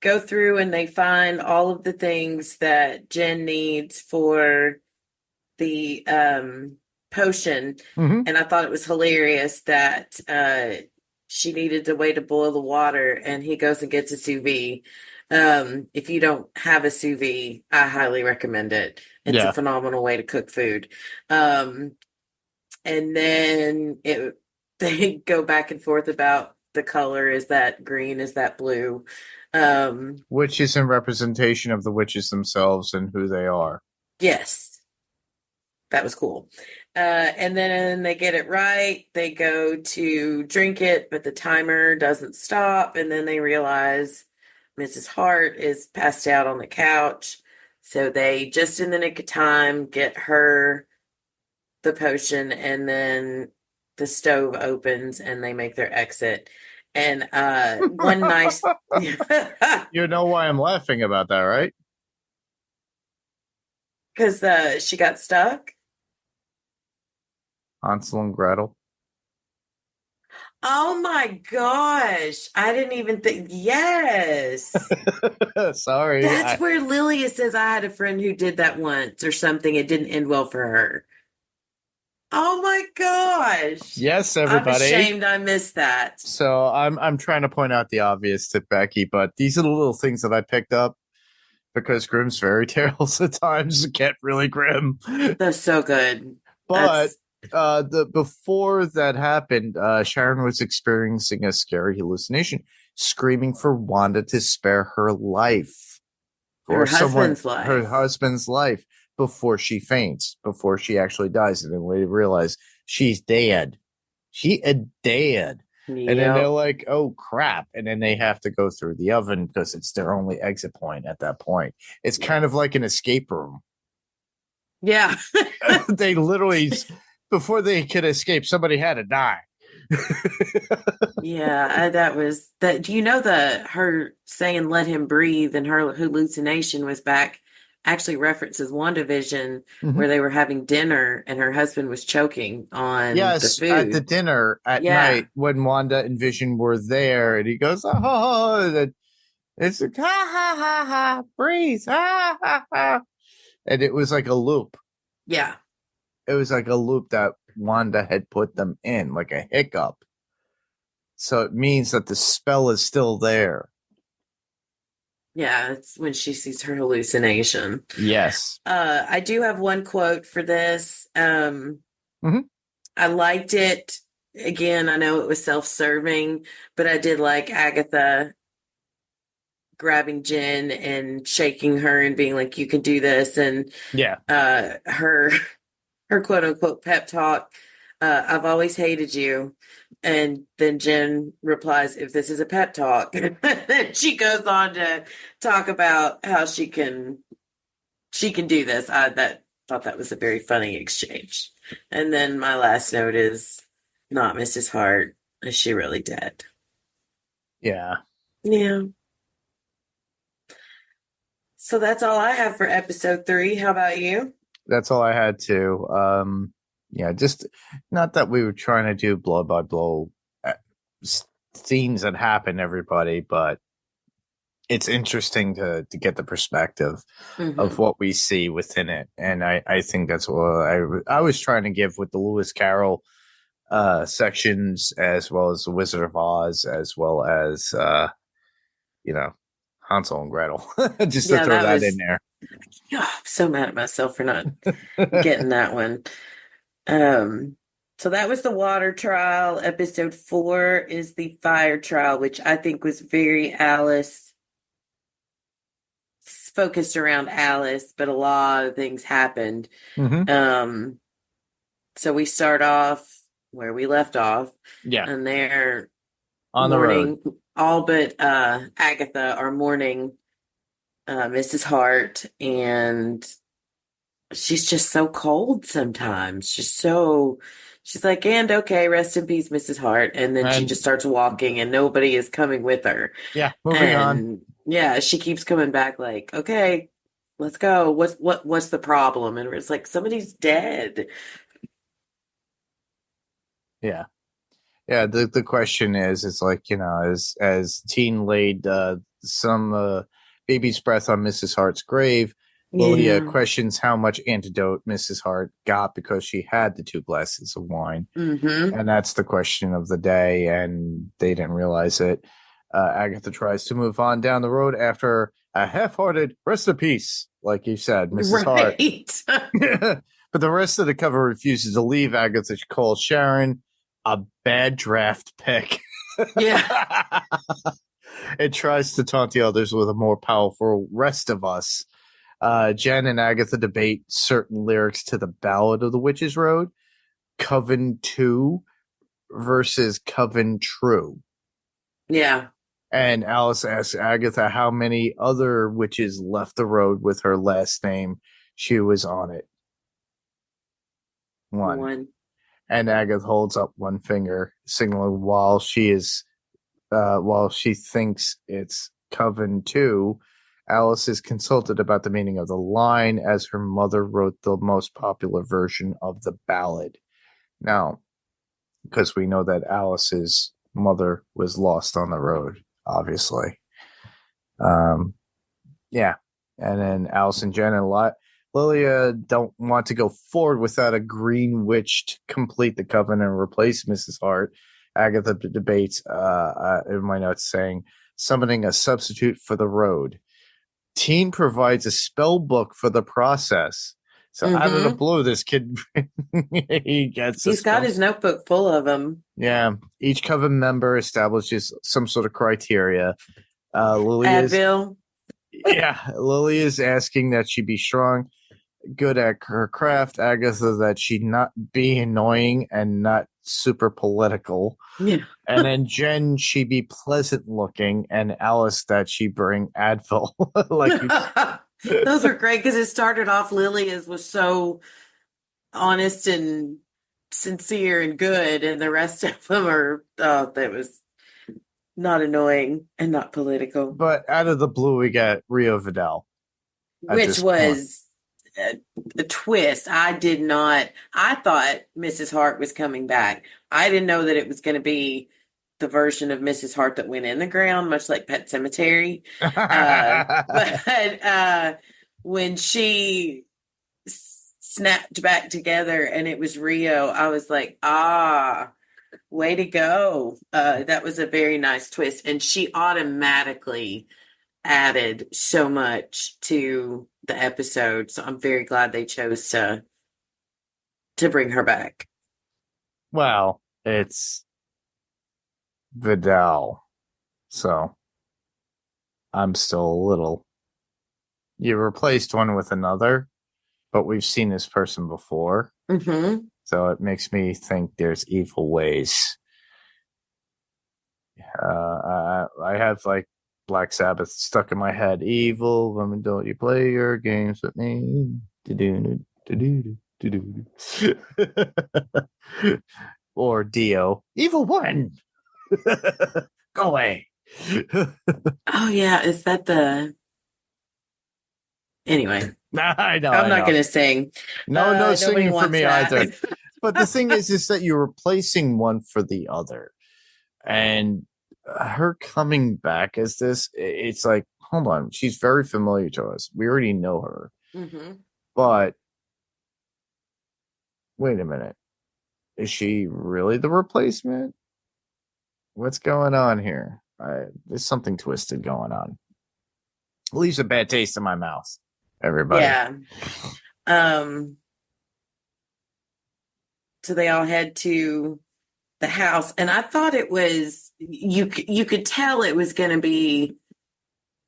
go through and they find all of the things that Jen needs for the potion. Mm-hmm. And I thought it was hilarious that she needed a way to boil the water, and he goes and gets a sous vide. If you don't have a sous vide, I highly recommend it. It's a phenomenal way to cook food. And then they go back and forth about the color. Is that green? Is that blue? Which is in representation of the witches themselves and who they are. Yes. That was cool. And then they get it right. They go to drink it, but the timer doesn't stop. And then they realize Mrs. Hart is passed out on the couch. So they, just in the nick of time, get her the potion, and then the stove opens and they make their exit. And one nice... You know why I'm laughing about that, right? Because she got stuck? Hansel and Gretel. Oh my gosh. I didn't even think. Yes. Sorry. That's where Lilia says, I had a friend who did that once or something. It didn't end well for her. Oh my gosh. Yes, everybody. I'm ashamed I missed that. So I'm trying to point out the obvious to Becky, but these are the little things that I picked up because Grimm's fairy tales at times get really grim. That's so good. But before that happened, Sharon was experiencing a scary hallucination, screaming for Wanda to spare her life. Her husband's life before she faints, before she actually dies. And then we realize she's dead. She is dead. Yep. And then they're like, oh crap. And then they have to go through the oven because it's their only exit point at that point. It's kind of like an escape room. Yeah. They literally, before they could escape, somebody had to die. Yeah, that was that. Do you know her saying "let him breathe" and her hallucination was back, actually references WandaVision, where they were having dinner and her husband was choking on the food at the dinner at night when Wanda and Vision were there, and he goes, "Oh, it's like, ha ha ha ha, breathe, ha ha ha," and it was like a loop. Yeah, it was like a loop that Wanda had put them in, like a hiccup. So it means that the spell is still there. Yeah, it's when she sees her hallucination. Yes. I do have one quote for this. I liked it. Again, I know it was self-serving, but I did like Agatha grabbing Jen and shaking her and being like, you can do this. And her quote unquote pep talk, I've always hated you. And then Jen replies, if this is a pep talk. She goes on to talk about how she can do this. I thought that was a very funny exchange. And then my last note is not Mrs. Hart. Is she really dead? Yeah. Yeah. So that's all I have for episode 3. How about you? That's all I had to. Yeah, just not that we were trying to do blow by blow scenes that happen, everybody, but it's interesting to get the perspective of what we see within it, and I think that's what I was trying to give with the Lewis Carroll sections, as well as the Wizard of Oz, as well as Hansel and Gretel, just to throw that in there. Yeah, I'm so mad at myself for not getting that one. So that was the water trial. Episode 4 is the fire trial, which I think was very Alice focused around Alice, but a lot of things happened. So we start off where we left off. Yeah. And they're on the road. All but Agatha are mourning Mrs. Hart, and she's just so cold sometimes. She's like, and okay, rest in peace, Mrs. Hart. And then she just starts walking and nobody is coming with her. Yeah, moving on. Yeah, she keeps coming back like, okay, let's go. What's the problem? And it's like, somebody's dead. Yeah. Yeah, the question is, it's like, as Teen laid some baby's breath on Mrs. Hart's grave, Lilia questions how much antidote Mrs. Hart got because she had the 2 glasses of wine. And that's the question of the day, and they didn't realize it. Agatha tries to move on down the road after a half-hearted rest in peace, like you said, Mrs. Hart. But the rest of the cover refuses to leave. Agatha calls Sharon a bad draft pick. Yeah. It tries to taunt the others with a more powerful rest of us. Jen and Agatha debate certain lyrics to the Ballad of the Witches Road, Coven 2 versus Coven True. Yeah. And Alice asks Agatha how many other witches left the road with her last name. She was on it. One. And Agatha holds up one finger, signaling while she thinks it's Coven 2. Alice is consulted about the meaning of the line, as her mother wrote the most popular version of the ballad. Now, because we know that Alice's mother was lost on the road, obviously. Yeah. And then Alice and Jen and Lilia don't want to go forward without a green witch to complete the coven and replace Mrs. Hart. Agatha debates, in my notes, saying, summoning a substitute for the road. Teen provides a spell book for the process. So out of the blue, this kid, he's got his notebook full of them. Yeah. Each coven member establishes some sort of criteria. Advil. Lily is asking that she be strong, good at her craft. Agatha that she not be annoying and not super political. Yeah. And then Jen, she be pleasant looking, and Alice that she bring Advil. Those are great because it started off Lilia's was so honest and sincere and good, and the rest of them are that was not annoying and not political. But out of the blue, we got Rio Vidal, which was a twist. I thought Mrs. Hart was coming back. I didn't know that it was going to be the version of Mrs. Hart that went in the ground, much like Pet Sematary. But when she snapped back together and it was Rio, I was like, way to go. That was a very nice twist. And she automatically added so much to the episode. So I'm very glad they chose to bring her back. Well, it's Vidal. So I'm still a little. You replaced one with another, but we've seen this person before. So it makes me think there's evil ways. I have like Black Sabbath stuck in my head. Evil woman, don't you play your games with me? Or Dio, evil one. Go away. Oh yeah, is that the Anyway, I know. I'm not going to sing. No, no Nobody singing for wants me that. either. But the thing is that you're replacing one for the other. And her coming back as this, it's like, hold on, she's very familiar to us. We already know her. Mm-hmm. But wait a minute. Is she really the replacement? What's going on here? There's something twisted going on. It leaves a bad taste in my mouth. Everybody. Yeah. So they all head to the house, and I thought it was you could tell it was going to be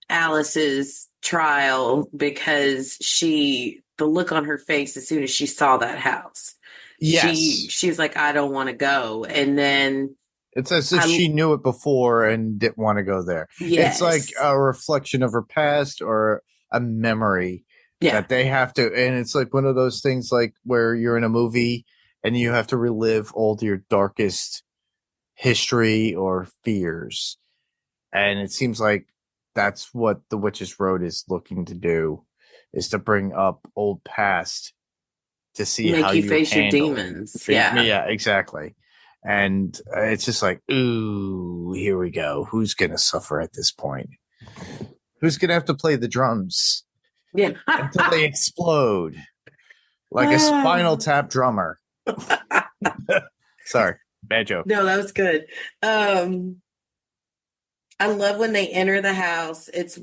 Alice's trial because the look on her face as soon as she saw that house. Yes. She was like, I don't want to go. And then it's as if she knew it before and didn't want to go there. Yes. It's like a reflection of her past or a memory that they have to. And it's like one of those things like where you're in a movie and you have to relive all your darkest history or fears. And it seems like that's what the Witch's Road is looking to do, is to bring up old past to see make how you you face your handle demons. Yeah, exactly. And it's just like, ooh, here we go. Who's going to suffer at this point? Who's going to have to play the drums? Yeah. Until they explode like a Spinal Tap drummer. Sorry, bad joke. No, that was good. I love when they enter the house. It's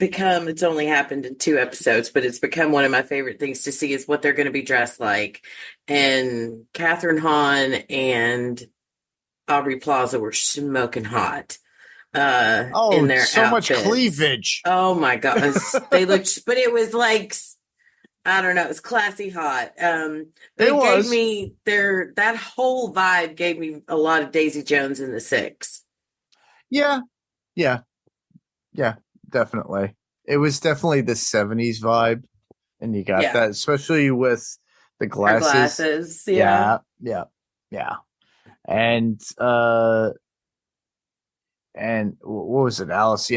only happened in 2 episodes, but it's become one of my favorite things to see is what they're going to be dressed like. And Catherine Hahn and Aubrey Plaza were smoking hot. In their so outfits. Much cleavage. Oh my gosh. They looked, but it was like, I don't know, it was classy hot. But it gave me that whole vibe gave me a lot of Daisy Jones in the Six. Yeah, definitely. It was definitely the 70s vibe, and you got that, especially with the glasses. Her glasses, yeah. And what was it? Alice,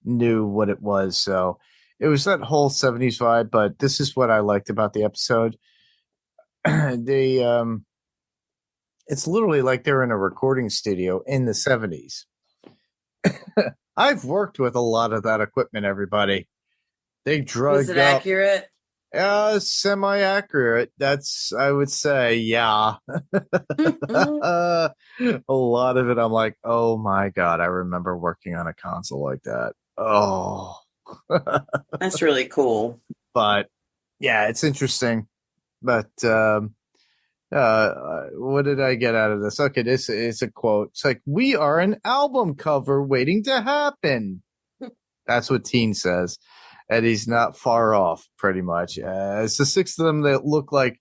knew what it was. So it was that whole 70s vibe. But this is what I liked about the episode. It's literally like they're in a recording studio in the 70s. I've worked with a lot of that equipment, everybody. They drug Was it accurate? Semi-accurate. That's, I would say, yeah. A lot of it, I'm like, oh my God, I remember working on a console like that. Oh. That's really cool. But, yeah, it's interesting. But, what did I get out of this? Okay, this is a quote. It's like, we are an album cover waiting to happen. That's what Teen says. And he's not far off, pretty much. It's the 6 of them that look like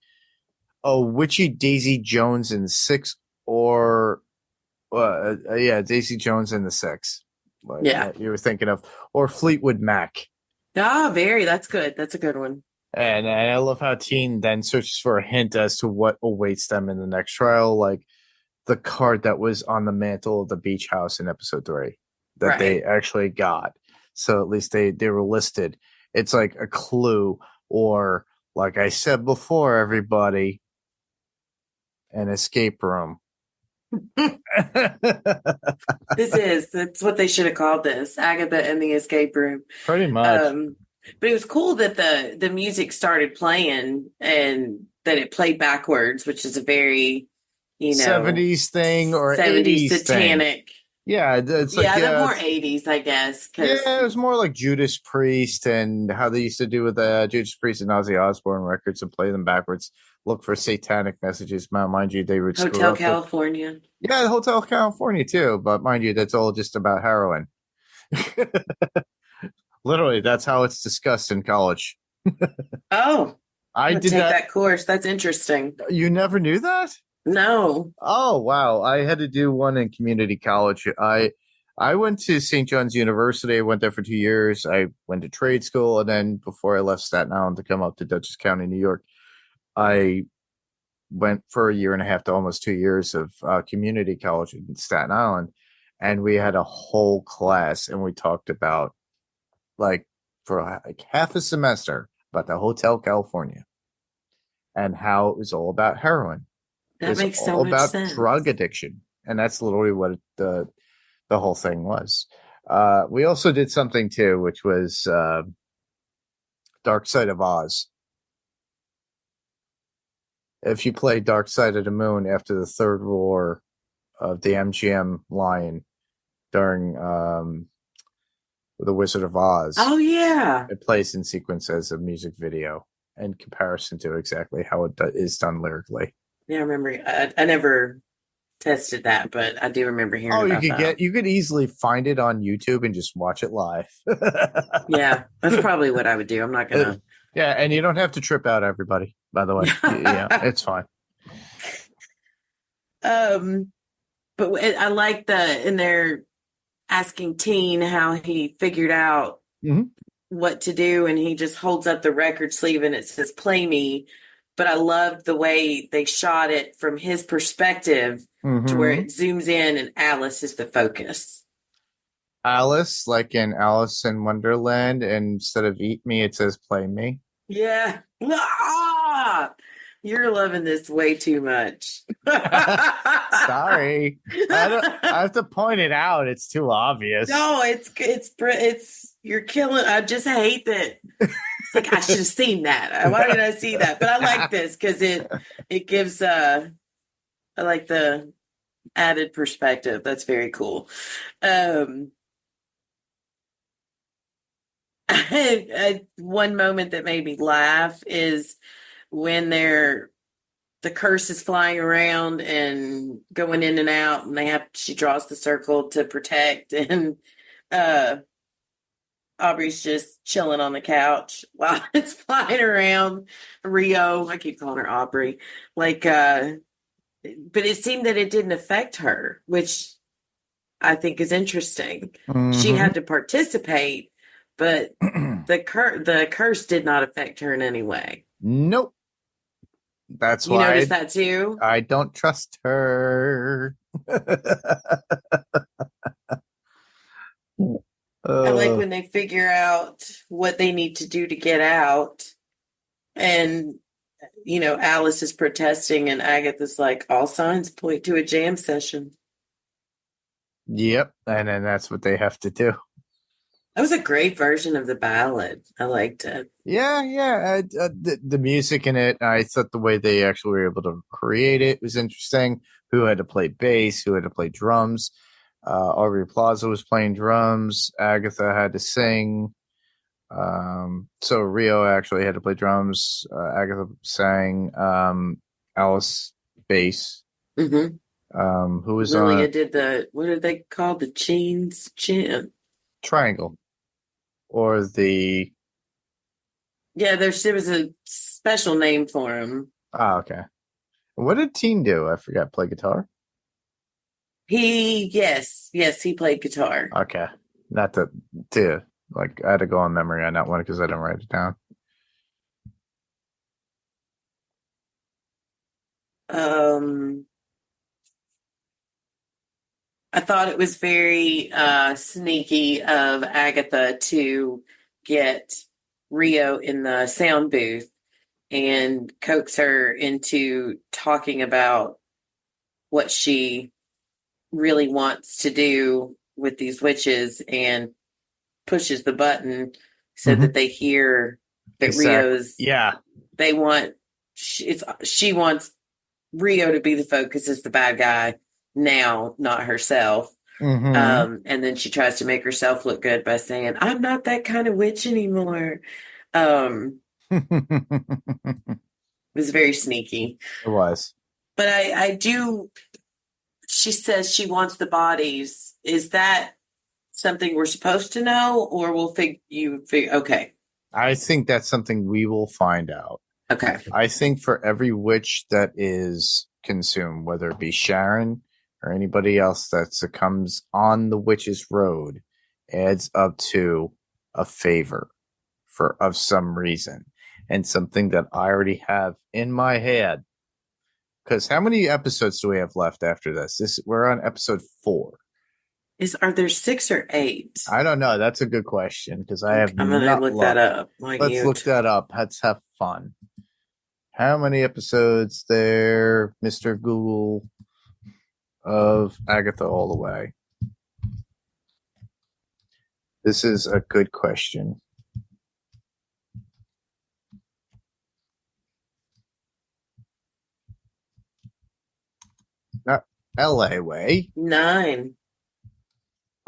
a witchy Daisy Jones in 6 or, Daisy Jones in the 6. Like, you were thinking of, or Fleetwood Mac. That's good. That's a good one. And I love how Teen then searches for a hint as to what awaits them in the next trial, like the card that was on the mantle of the beach house in episode 3 that they actually got. So at least they were listed. It's like a clue, or like I said before, everybody, an escape room. That's what they should have called this, Agatha and the Escape Room. Pretty much. But it was cool that the music started playing and that it played backwards, which is a very, 70s thing or 70s 80s satanic. Thing. Yeah, it's like they're more 80s, I guess. It was more like Judas Priest and how they used to do with Judas Priest and Ozzy Osbourne records and play them backwards. Look for satanic messages. Mind you, they would Hotel California. The Hotel California too, but mind you, that's all just about heroin. Literally, that's how it's discussed in college. Oh, I did take that course. That's interesting. You never knew that? No. Oh, wow. I had to do one in community college. I went to St. John's University. I went there for 2 years. I went to trade school. And then before I left Staten Island to come up to Dutchess County, New York, I went for 1.5 years to almost 2 years of community college in Staten Island. And we had a whole class and we talked about like for like half a semester about the Hotel California and how it was all about heroin. It That was makes so all much about sense. drug addiction. And that's literally what the whole thing was. We also did something too, which was Dark Side of Oz. If you play Dark Side of the Moon after the third roar of the MGM Lion during The Wizard of Oz, Oh yeah. it plays in sequence as a music video in comparison to exactly how it is done lyrically. Yeah, I remember. I never tested that, but I do remember hearing about that. You could easily find it on YouTube and just watch it live. Yeah, that's probably what I would do. I'm not gonna. Yeah, and you don't have to trip out everybody, by the way. Yeah, it's fine. But I like in there asking Teen how he figured out what to do, and he just holds up the record sleeve and it says "Play Me." But I love the way they shot it from his perspective to where it zooms in and Alice is the focus. Alice, like in Alice in Wonderland, and instead of "eat me," it says "play me." Yeah. Ah! You're loving this way too much. Sorry, I have to point it out. It's too obvious. No, it's you're killing. I just hate that. It's like I should have seen that. Why didn't I see that? But I like this because it gives I like the added perspective. That's very cool. One moment that made me laugh is when the curse is flying around and going in and out, and she draws the circle to protect, and Aubrey's just chilling on the couch while it's flying around. Rio, I keep calling her Aubrey, but it seemed that it didn't affect her, which I think is interesting. She had to participate, but the curse did not affect her in any way. Nope. That's you why noticed that too. I don't trust her. I like when they figure out what they need to do to get out, and Alice is protesting, and Agatha's like, all signs point to a jam session. Yep, and then that's what they have to do. That was a great version of the ballad. I liked it. Yeah. The music in it, I thought the way they actually were able to create it was interesting. Who had to play bass? Who had to play drums? Aubrey Plaza was playing drums. Agatha had to sing. So Rio actually had to play drums. Agatha sang. Alice bass. Mm-hmm. Who was Lilia on? did what are they called? The chin triangle, or the. Yeah, there was a special name for him. Oh, okay. What did Teen do? I forgot. Play guitar? Yes, he played guitar. Okay. Not to I had to go on memory on that one because I didn't write it down. I thought it was very sneaky of Agatha to get Rio in the sound booth and coax her into talking about what she really wants to do with these witches, and pushes the button so that they hear that Rio's. Yeah. They want. She wants Rio to be the focus as the bad guy now, not herself. And then she tries to make herself look good by saying, "I'm not that kind of witch anymore." It was very sneaky. It was. But I do. She says she wants the bodies. Is that something we're supposed to know, or we'll figure? Okay. I think that's something we will find out. Okay. I think for every witch that is consumed, whether it be Sharon or anybody else that succumbs on the witch's road, adds up to a favor of some reason, and something that I already have in my head. Because how many episodes do we have left after this? We're on episode 4. Are there 6 or 8? I don't know. That's a good question because I have I'm gonna not look looked. that up. Like Let's look that up. Let's have fun. How many episodes there, Mr. Google, of Agatha All the Way? This is a good question. Not LA Way. 9.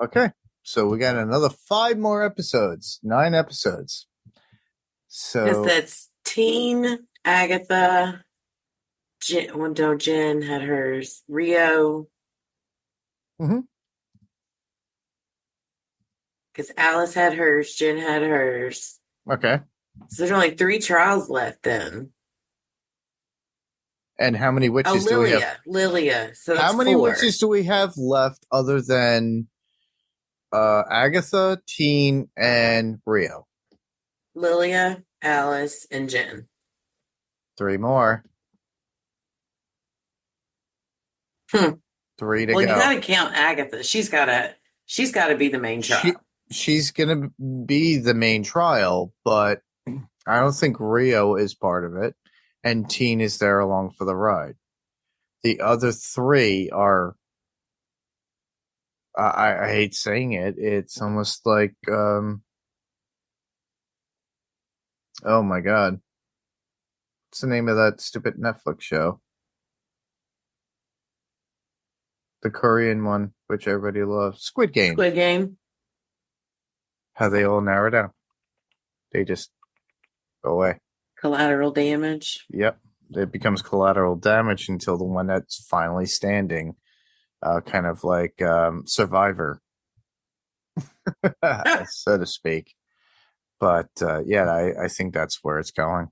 Okay. So we got another 5 more episodes. 9 episodes. Because So that's Teen, Agatha, Jen had hers, Rio. Mhm. Because Alice had hers, Jen had hers. okay. So there's only 3 trials left then. And how many Oh, witches do we have? Lilia. So that's How many 4. witches do we have left other than Agatha, Teen, and Rio? Lilia, Alice, and Jen. 3 more. Hmm. 3 to Well, go. you got to count Agatha. She's got to be the main trial. She's gonna be the main trial, but I don't think Rio is part of it, and Teen is there along for the ride. The other 3 are. I hate saying it. It's almost like oh my god, what's the name of that stupid Netflix show? The Korean one, which everybody loves, Squid Game. Squid Game. How they all narrow down. They just go away. Collateral damage. Yep. It becomes collateral damage until the one that's finally standing, kind of like Survivor, so to speak. But yeah, I think that's where it's going.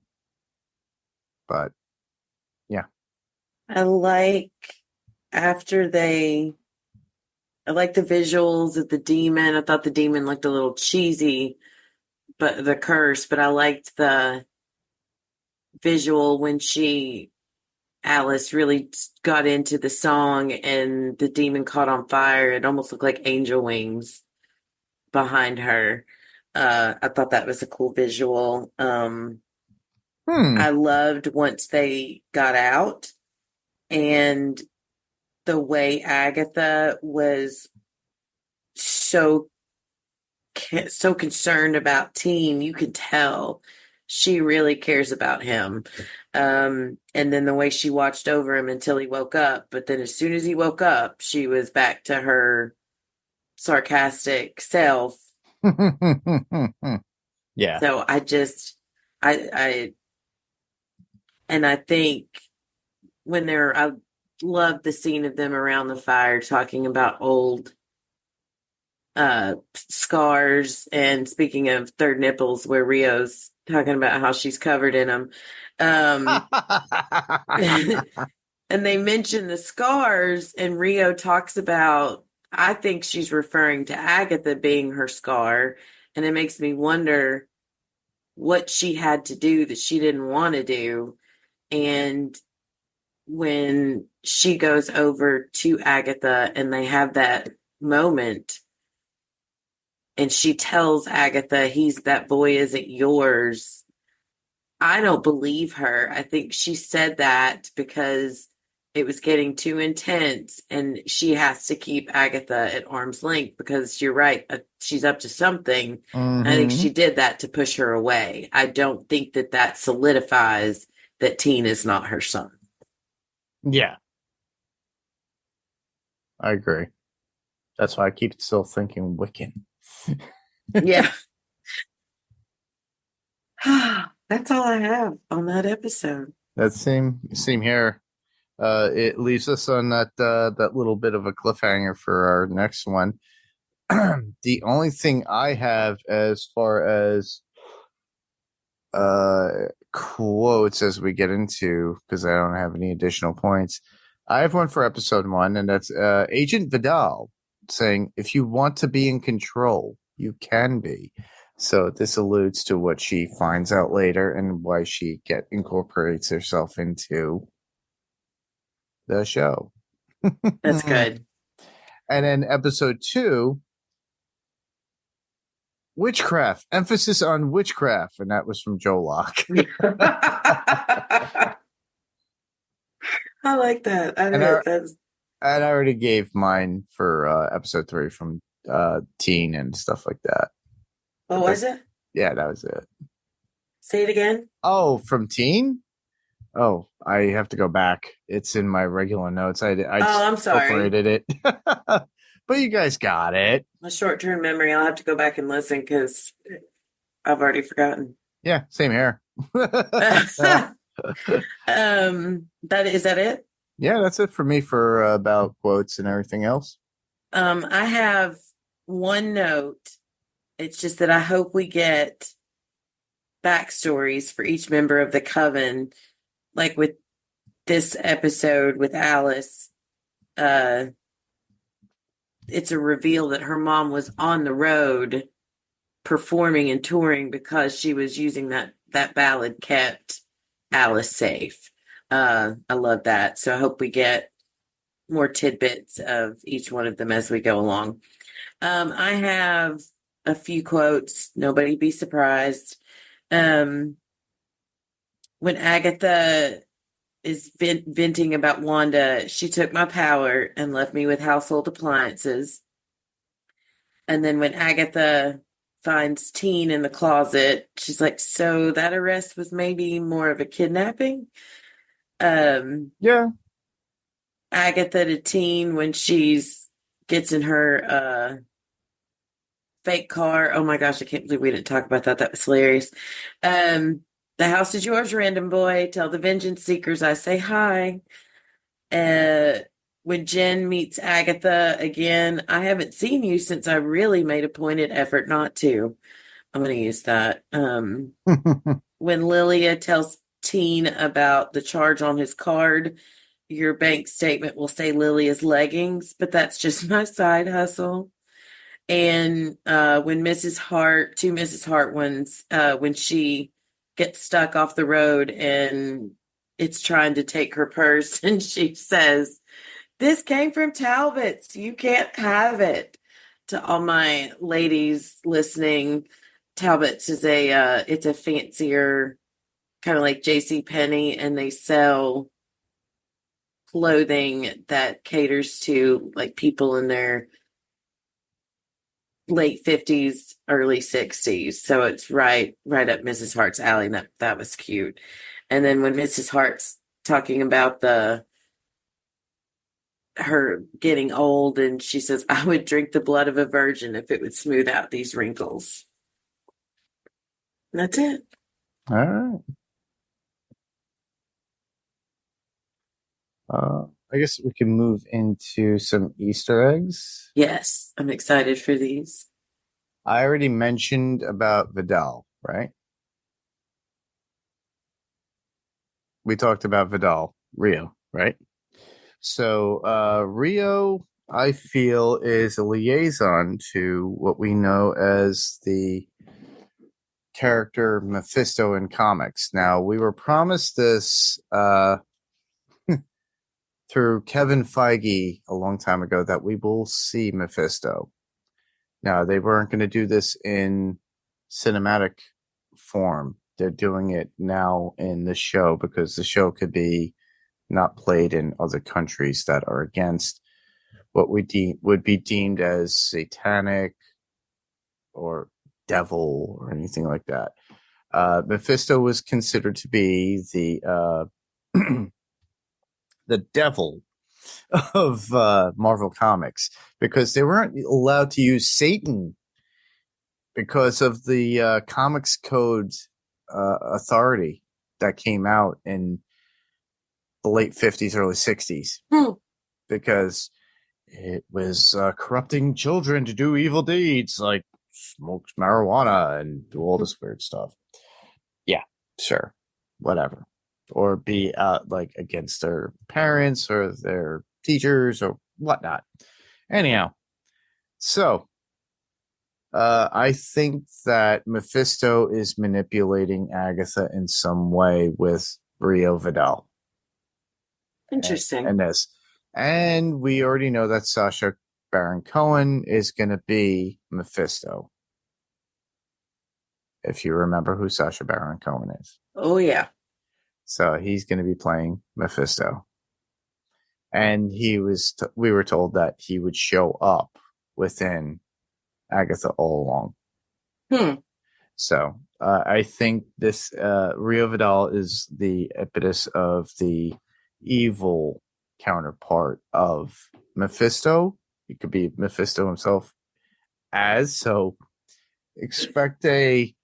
But yeah. I like the visuals of the demon. I thought the demon looked a little cheesy, but the curse, but I liked the visual when Alice really got into the song and the demon caught on fire. It almost looked like angel wings behind her. I thought that was a cool visual. I loved once they got out and the way Agatha was so concerned about Teen. You could tell she really cares about him. And then the way she watched over him until he woke up. But then as soon as he woke up, she was back to her sarcastic self. Yeah. So I think I love the scene of them around the fire talking about old scars, and speaking of third nipples, where Rio's talking about how she's covered in them. And they mention the scars, and Rio talks about, I think she's referring to Agatha being her scar, and it makes me wonder what she had to do that she didn't want to do. And when she goes over to Agatha and they have that moment, and she tells Agatha, that boy isn't yours. I don't believe her. I think she said that because it was getting too intense and she has to keep Agatha at arm's length, because you're right. She's up to something. Mm-hmm. I think she did that to push her away. I don't think that solidifies that Teen is not her son. Yeah. I agree. That's why I keep still thinking Wiccan. Yeah. That's all I have on that episode. That same here. It leaves us on that little bit of a cliffhanger for our next one. The only thing I have as far as quotes as we get into, because I don't have any additional points, I have one for episode 1, and that's Agent Vidal saying, "If you want to be in control, you can be." So this alludes to what she finds out later and why she incorporates herself into the show. That's good. And then episode 2, witchcraft, emphasis on witchcraft. And that was from Joe Locke. I like that. And I already gave mine for episode 3 from Teen and stuff like that. What was it? Yeah, that was it. Say it again. Oh, from Teen? Oh, I have to go back. It's in my regular notes. I'm sorry. Separated it. But you guys got it. My short-term memory, I'll have to go back and listen because I've already forgotten. Yeah, same here. Is that it? Yeah, that's it for me for about quotes and everything else. I have one note. It's just that I hope we get backstories for each member of the coven, like with this episode with Alice. It's a reveal that her mom was on the road performing and touring because she was using that ballad kept Alice safe. I love that. So I hope we get more tidbits of each one of them as we go along. I have a few quotes. Nobody be surprised. When Agatha is venting about Wanda, she took my power and left me with household appliances. And then when Agatha finds Teen in the closet, she's like, so that arrest was maybe more of a kidnapping? Yeah. Agatha to Teen when she's gets in her fake car. Oh my gosh, I can't believe we didn't talk about that. That was hilarious. The house is yours, random boy. Tell the vengeance seekers I say hi. When Jen meets Agatha again, I haven't seen you since I really made a pointed effort not to. I'm going to use that. When Lilia tells Teen about the charge on his card, your bank statement will say Lilia's leggings, but that's just my side hustle. And when Mrs. Hart, two Mrs. Hart ones, when she gets stuck off the road and it's trying to take her purse and she says, this came from Talbot's, you can't have it. To all my ladies listening, Talbot's is it's a fancier, kind of like J.C. Penney, and they sell clothing that caters to like people in their late 50s, early 60s. So it's right up Mrs. Hart's alley. And that was cute. And then when Mrs. Hart's talking about her getting old, and she says, I would drink the blood of a virgin if it would smooth out these wrinkles. And that's it. All right. I guess we can move into some Easter eggs. Yes, I'm excited for these. I already mentioned about Vidal, right? We talked about Vidal, Rio, right? So Rio, I feel, is a liaison to what we know as the character Mephisto in comics. Now, we were promised this through Kevin Feige a long time ago that we will see Mephisto. Now, they weren't going to do this in cinematic form. They're doing it now in the show because the show could be not played in other countries that are against what would be deemed as satanic or devil or anything like that. Mephisto was considered to be the the devil of Marvel Comics because they weren't allowed to use Satan because of the Comics Code authority that came out in the late 50s, early 60s because it was corrupting children to do evil deeds like smoke marijuana and do all this weird stuff. Yeah, sure, whatever. Or be like against their parents or their teachers or whatnot. Anyhow, so I think that Mephisto is manipulating Agatha in some way with Rio Vidal. Interesting. And this. And we already know that Sasha Baron Cohen is going to be Mephisto. If you remember who Sacha Baron Cohen is. Oh, yeah. So he's going to be playing Mephisto. And we were told that he would show up within Agatha All Along. So I think this Rio Vidal is the impetus of the evil counterpart of Mephisto. He could be Mephisto himself so expect a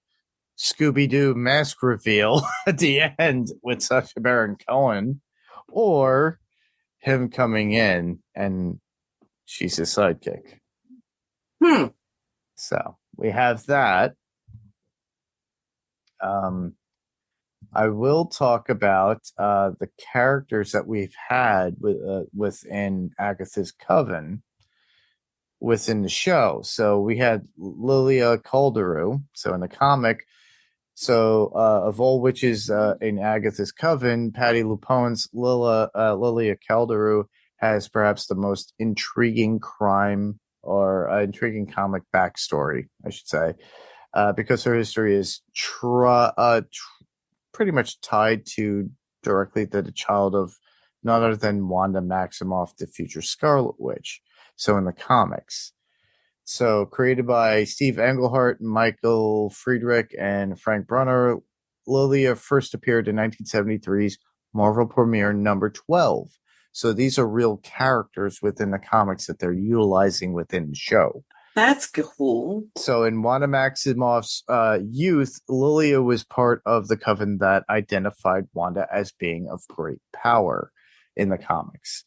Scooby-Doo mask reveal at the end with Sacha Baron Cohen, or him coming in and she's his sidekick. So we have that. I will talk about the characters that we've had within Agatha's Coven within the show. So we had Lilia Calderu. So in the comic, of all witches in Agatha's Coven, Patty Lupone's Lilia Calderu has perhaps the most intriguing crime or intriguing comic backstory, I should say, because her history is pretty much tied directly to the child of none other than Wanda Maximoff, the future Scarlet Witch. So in the comics. So created by Steve Englehart, Michael Friedrich, and Frank Brunner, Lilia first appeared in 1973's Marvel premiere number 12. So these are real characters within the comics that they're utilizing within the show. That's cool. So in Wanda Maximoff's youth, Lilia was part of the coven that identified Wanda as being of great power in the comics.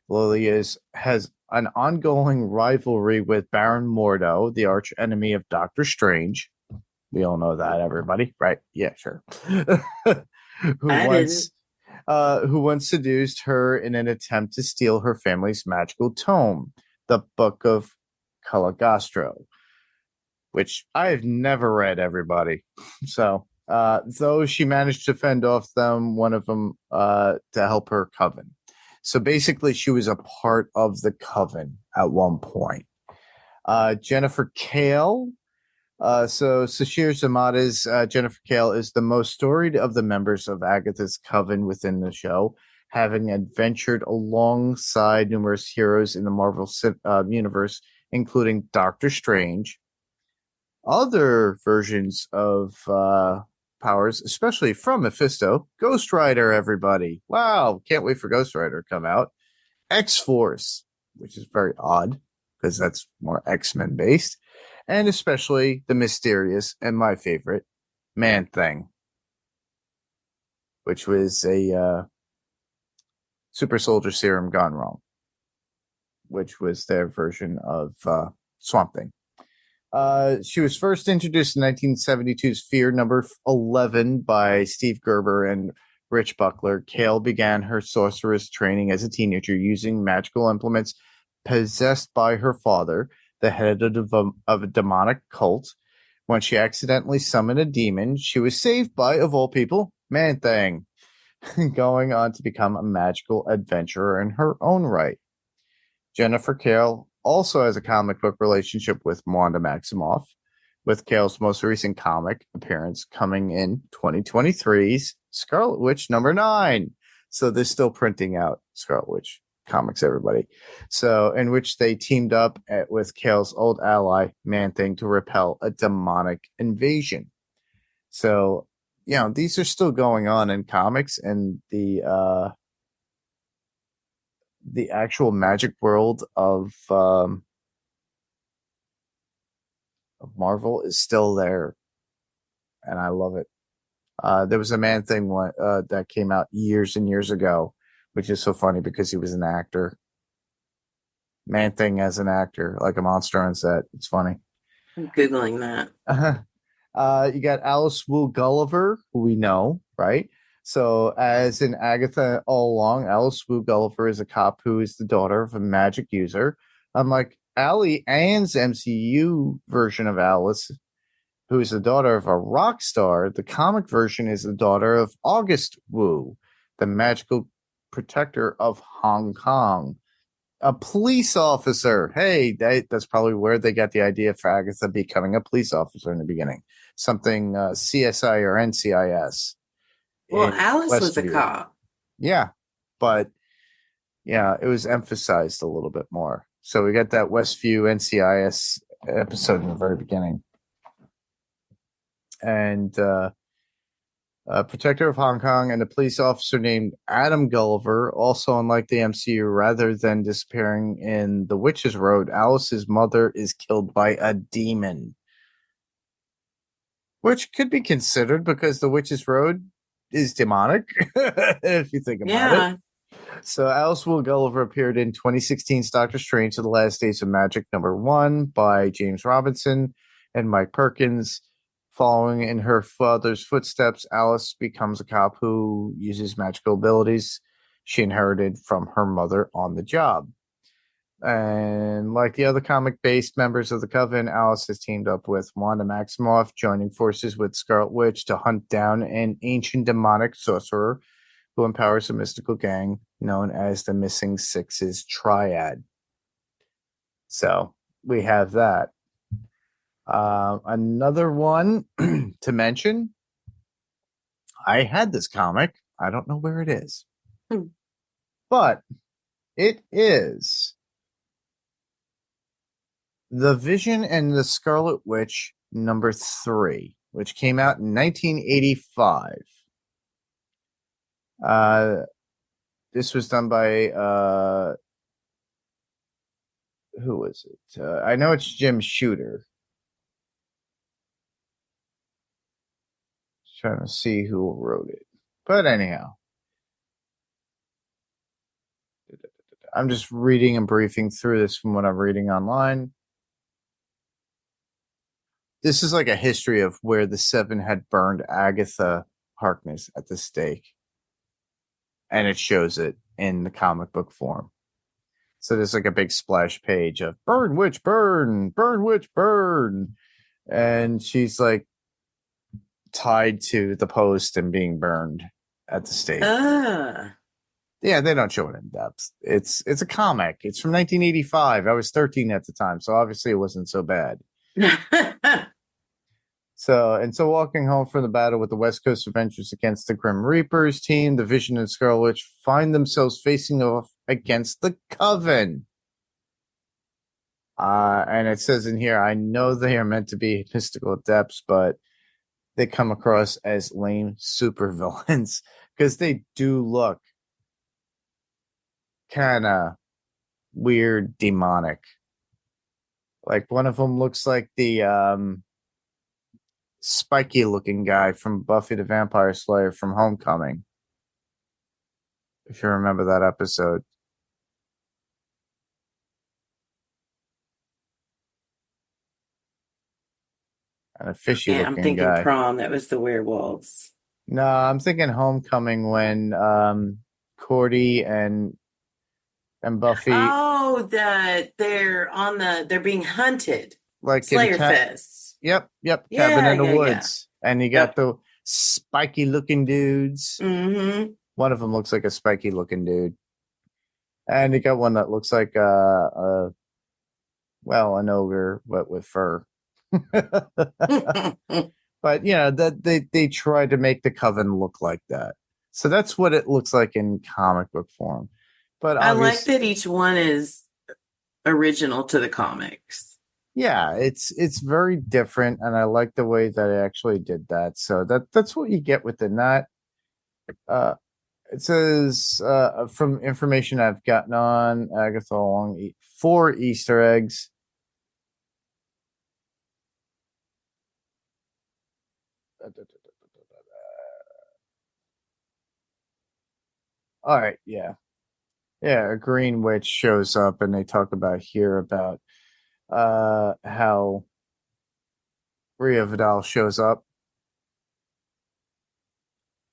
Lilia has an ongoing rivalry with Baron Mordo, the arch enemy of Doctor Strange. We all know that, everybody, right? Yeah, sure. who once seduced her in an attempt to steal her family's magical tome, the Book of Caligostro, which I have never read, everybody. So, though she managed to fend off one of them to help her coven. So basically, she was a part of the coven at one point. Jennifer Kale. So Sashir Zamata's Jennifer Kale is the most storied of the members of Agatha's coven within the show, having adventured alongside numerous heroes in the Marvel universe, including Doctor Strange, other versions of powers, especially from Mephisto, Ghost Rider, everybody. Wow, can't wait for Ghost Rider to come out. X-Force, which is very odd because that's more X-Men based, and especially the mysterious and my favorite, Man-Thing, which was a super soldier serum gone wrong, which was their version of Swamp Thing. She was first introduced in 1972's Fear number 11 by Steve Gerber and Rich Buckler. Kale began her sorceress training as a teenager using magical implements possessed by her father, the head of a demonic cult. When she accidentally summoned a demon, she was saved by, of all people, Man-Thing, going on to become a magical adventurer in her own right. Jennifer Kale also has a comic book relationship with Wanda Maximoff, with Kale's most recent comic appearance coming in 2023's Scarlet Witch number 9. So they're still printing out Scarlet Witch comics, everybody. So in which they teamed up with Kale's old ally, Man-Thing, to repel a demonic invasion. So, these are still going on in comics, and the actual magic world of Marvel is still there, and I love it. There was a Man-Thing one that came out years and years ago, which is so funny because he was an actor. Man-Thing as an actor, like a monster on set. It's funny. I'm Googling that. You got Alice Wu Gulliver, who we know, right? So, as in Agatha All Along, Alice Wu Gulliver is a cop who is the daughter of a magic user. Unlike Allie Ann's MCU version of Alice, who is the daughter of a rock star, the comic version is the daughter of August Wu, the magical protector of Hong Kong. A police officer. Hey, that's probably where they got the idea for Agatha becoming a police officer in the beginning. Something CSI or NCIS Well, in Alice was a Westview. cop. Yeah, but yeah, it was emphasized a little bit more. So we got that Westview NCIS episode in the very beginning. And a protector of Hong Kong and a police officer named Adam Gulliver. Also, unlike the MCU, rather than disappearing in the Witch's Road, Alice's mother is killed by a demon. Which could be considered because the Witch's Road is demonic, if you think about it. So Alice Will Gulliver appeared in 2016's Doctor Strange to the Last Days of Magic #1 by James Robinson and Mike Perkins. Following in her father's footsteps, Alice becomes a cop who uses magical abilities she inherited from her mother on the job. And like the other comic-based members of the Coven, Alice has teamed up with Wanda Maximoff, joining forces with Scarlet Witch to hunt down an ancient demonic sorcerer who empowers a mystical gang known as the Missing Sixes Triad. So we have that. Another one to mention. I had this comic. I don't know where it is. But it is The Vision and the Scarlet Witch #3, which came out in 1985. This was done by who was it? I know it's Jim Shooter. Trying to see who wrote it. But anyhow, I'm just reading and briefing through this from what I'm reading online. This is like a history of where the Seven had burned Agatha Harkness at the stake. And it shows it in the comic book form. So there's like a big splash page of burn, witch, burn, burn, witch, burn. And she's like tied to the post and being burned at the stake. Yeah, they don't show it in depth. It's a comic. It's from 1985. I was 13 at the time, so obviously it wasn't so bad. So walking home from the battle with the West Coast Avengers against the Grim Reapers team, the Vision and Scarlet Witch find themselves facing off against the Coven. And it says in here, I know they are meant to be mystical adepts, but they come across as lame supervillains because they do look kind of weird, demonic. Like one of them looks like the spiky looking guy from Buffy the Vampire Slayer from Homecoming. If you remember that episode. And a fishy looking guy. I'm thinking Prom. That was the werewolves. No, I'm thinking Homecoming when Cordy and Buffy. Oh, that they're being hunted. Like Slayer Fest. Yep. Yeah, Cabin in the yeah, Woods. Yeah. And you got the spiky looking dudes. Mm-hmm. One of them looks like a spiky looking dude. And you got one that looks like an ogre, but with fur. But that they tried to make the Coven look like that. So that's what it looks like in comic book form. But I like that each one is original to the comics. Yeah, it's very different, and I like the way that it actually did that. So that's what you get within that. It says from information I've gotten on Agatha All Along, 4 Easter eggs. All right, yeah, a green witch shows up, and they talk about how Rhea Vidal shows up,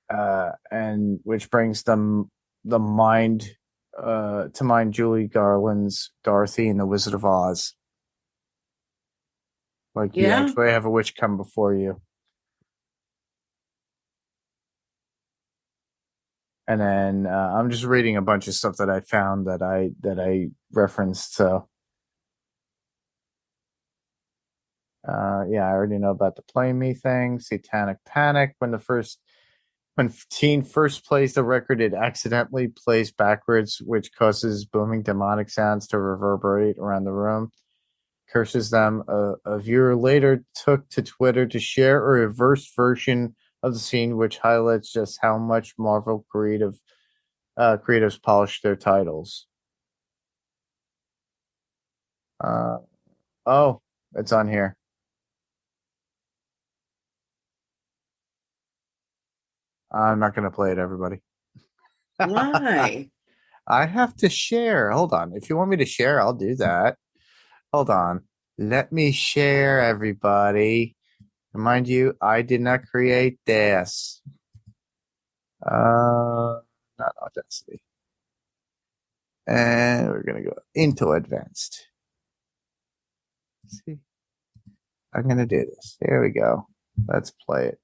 and which brings them the mind to mind Julie Garland's Dorothy and the Wizard of Oz. Like you actually have a witch come before you. And then I'm just reading a bunch of stuff that I found that I referenced. So, yeah, I already know about the Play Me thing. Satanic Panic. When Teen first plays the record, it accidentally plays backwards, which causes booming demonic sounds to reverberate around the room. Curses them. A viewer later took to Twitter to share a reversed version of the scene, which highlights just how much Marvel creatives polish their titles. Oh, it's on here. I'm not going to play it, everybody. Why? I have to share. Hold on. If you want me to share, I'll do that. Hold on. Let me share, everybody. Mind you, I did not create this. Not Audacity. And we're going to go into advanced. Let's see. I'm going to do this. Here we go. Let's play it.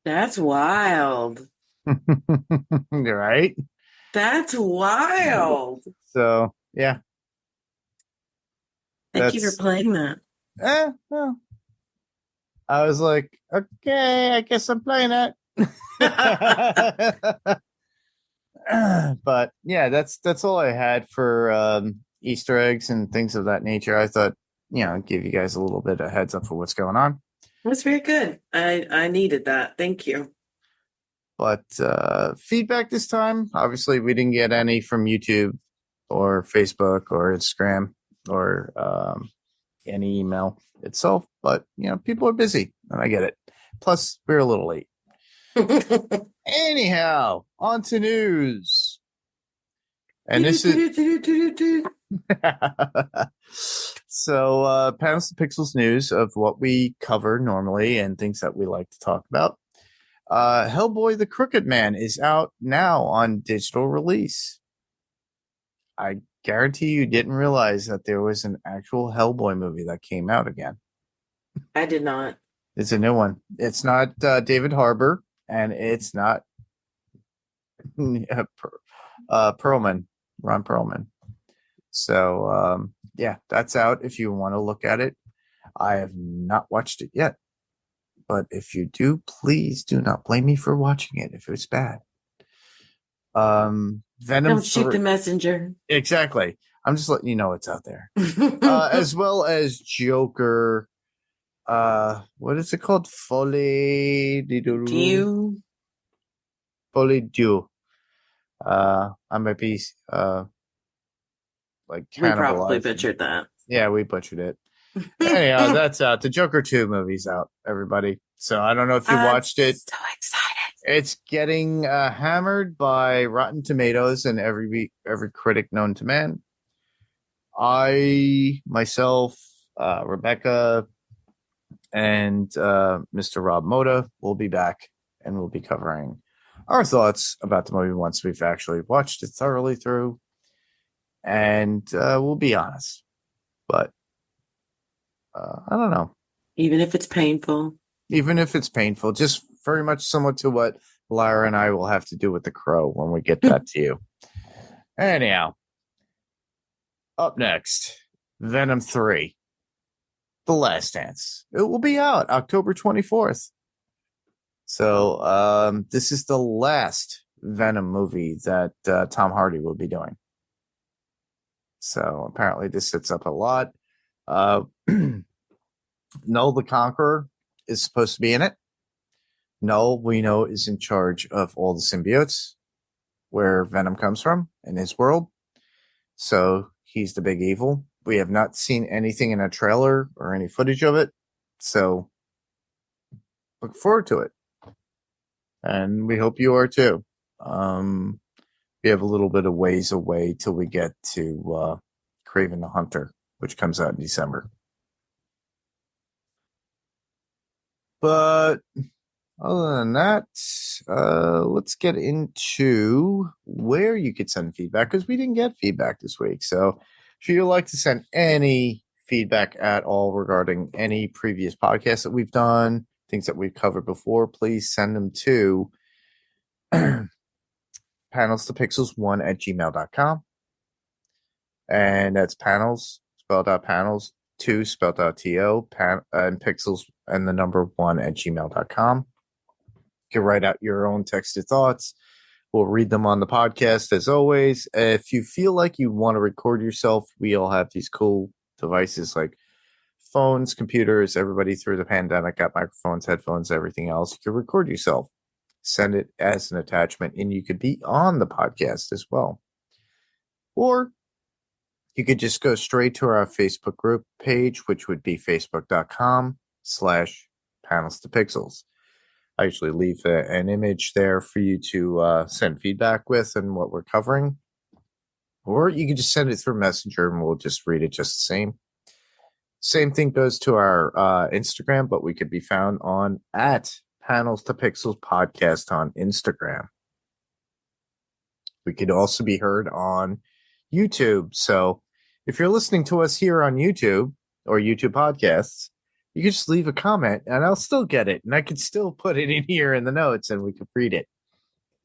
That's wild. Right? That's wild. So, yeah. Thank you for playing that. Well, I was like, okay, I guess I'm playing it. But yeah, that's all I had for Easter eggs and things of that nature. I thought, give you guys a little bit of heads up for what's going on. That's very good. I needed that. Thank you. But feedback this time, obviously, we didn't get any from YouTube or Facebook or Instagram or any email itself. But, people are busy, and I get it. Plus, we're a little late. Anyhow, on to news. And this is... So, Panels to Pixels news of what we cover normally and things that we like to talk about. Hellboy the Crooked Man is out now on digital release. I guarantee you didn't realize that there was an actual Hellboy movie that came out again. I did not. It's a new one. It's not David Harbour, and it's not Ron Perlman. So, yeah, that's out if you want to look at it. I have not watched it yet. But if you do, please do not blame me for watching it if it's bad. Venom. Don't shoot the messenger. Exactly. I'm just letting you know it's out there. As well as Joker. What is it called? Folie Dieu. Folie Dieu. I might be like We probably cannibalizing. butchered that. Yeah, we butchered it. Anyhow, that's out. The Joker 2 movie's out, everybody. So I don't know if you watched it. So excited. It's getting hammered by Rotten Tomatoes and every critic known to man. I, myself, Rebecca, and Mr. Rob Moda will be back, and we'll be covering our thoughts about the movie once we've actually watched it thoroughly through. And we'll be honest. But I don't know. Even if it's painful. Just very much similar to what Lyra and I will have to do with The Crow when we get that to you. Anyhow, up next, Venom 3, The Last Dance. It will be out October 24th. So this is the last Venom movie that Tom Hardy will be doing. So apparently this sets up a lot. Null the Conqueror is supposed to be in it. Null, we know, is in charge of all the symbiotes, where Venom comes from in his world. So he's the big evil. We have not seen anything in a trailer or any footage of it. So look forward to it. And we hope you are too. We have a little bit of ways away till we get to Kraven the Hunter, which comes out in December. But other than that, let's get into where you could send feedback, because we didn't get feedback this week. So if you'd like to send any feedback at all regarding any previous podcasts that we've done, things that we've covered before, please send them to panelstopixels1@gmail.com. And that's panels, spelled out panels, 2 spelled out TO, and pixels and the number 1@gmail.com. You can write out your own texted thoughts. We'll read them on the podcast as always. If you feel like you want to record yourself, we all have these cool devices like phones, computers. Everybody through the pandemic got microphones, headphones, everything else. You can record yourself, send it as an attachment, and you could be on the podcast as well. Or you could just go straight to our Facebook group page, which would be facebook.com/panelstopixels. I usually leave an image there for you to send feedback with and what we're covering. Or you can just send it through Messenger and we'll just read it just the same. Same thing goes to our Instagram, but we could be found on @panelstopixels podcast on Instagram. We could also be heard on YouTube. So if you're listening to us here on YouTube or YouTube podcasts, you can just leave a comment and I'll still get it. And I could still put it in here in the notes and we could read it.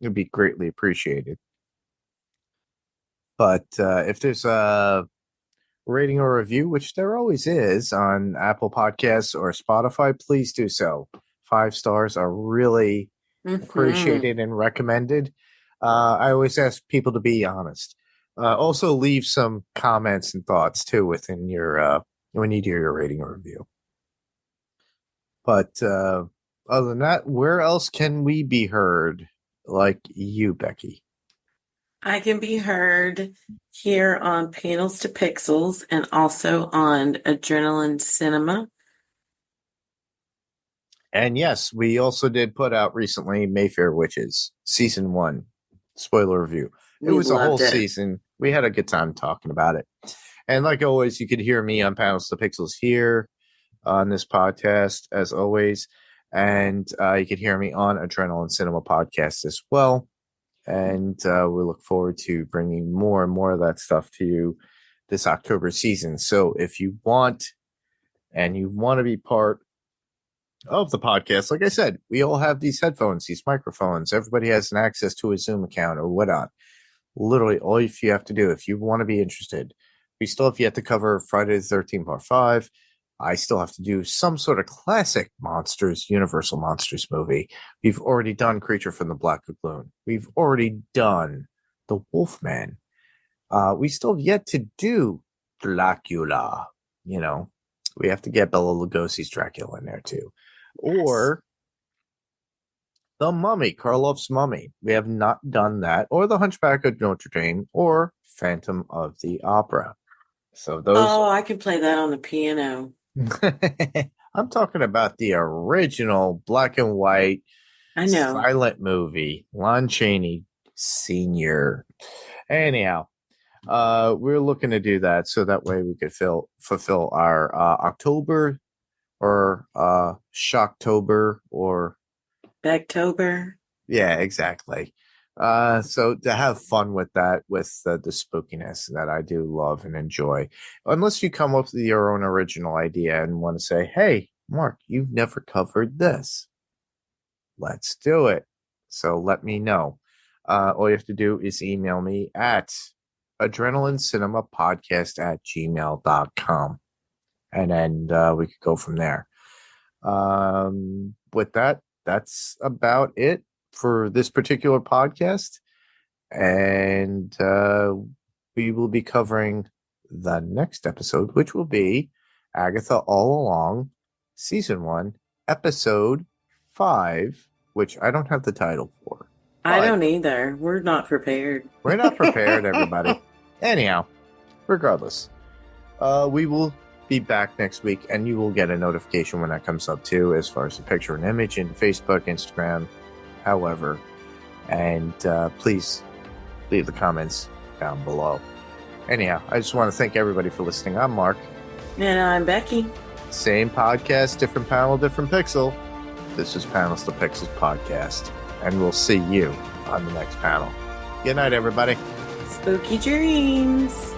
It would be greatly appreciated. But if there's a rating or review, which there always is on Apple Podcasts or Spotify, please do so. 5 stars are really appreciated and recommended. I always ask people to be honest. Also leave some comments and thoughts too within your when you do your rating or review. But other than that, where else can we be heard like you, Becky? I can be heard here on Panels to Pixels and also on Adrenaline Cinema. And yes, we also did put out recently Mayfair Witches, Season 1, spoiler review. It was a whole season. We had a good time talking about it. And like always, you could hear me on Panels to Pixels here on this podcast, as always. And you could hear me on Adrenaline Cinema podcast as well. And we look forward to bringing more and more of that stuff to you this October season. So if you want and you want to be part of the podcast, like I said, we all have these headphones, these microphones. Everybody has an access to a Zoom account or whatnot. Literally, all you have to do, if you want to be interested, we still have yet to cover Friday the 13th Part 5. I still have to do some sort of classic monsters, Universal Monsters movie. We've already done Creature from the Black Lagoon. We've already done The Wolfman. We still have yet to do Dracula. You know, we have to get Bela Lugosi's Dracula in there too. Or The Mummy, Karloff's Mummy. We have not done that. Or The Hunchback of Notre Dame. Or Phantom of the Opera. So those. Oh, I can play that on the piano. I'm talking about the original black and white silent movie, Lon Chaney Sr. Anyhow, we're looking to do that so that way we could fulfill our October or Shocktober or Backtober. Yeah, exactly. So to have fun with that, with the spookiness that I do love and enjoy, unless you come up with your own original idea and want to say, hey, Mark, you've never covered this. Let's do it. So let me know. All you have to do is email me at adrenalincinemapodcast@gmail.com. And then we could go from there. With that, that's about it for this particular podcast, and we will be covering the next episode, which will be Agatha All Along, Season 1, Episode 5, which I don't have the title for. I don't either. We're not prepared. We're not prepared, everybody. Anyhow, regardless, we will be back next week, and you will get a notification when that comes up too, as far as the picture and image in Facebook, Instagram, however. And please leave the comments down below. Anyhow, I just want to thank everybody for listening. I'm Mark. And I'm Becky. Same podcast, different panel, different pixel. This is Panels to Pixels podcast. And we'll see you on the next panel. Good night, everybody. Spooky dreams.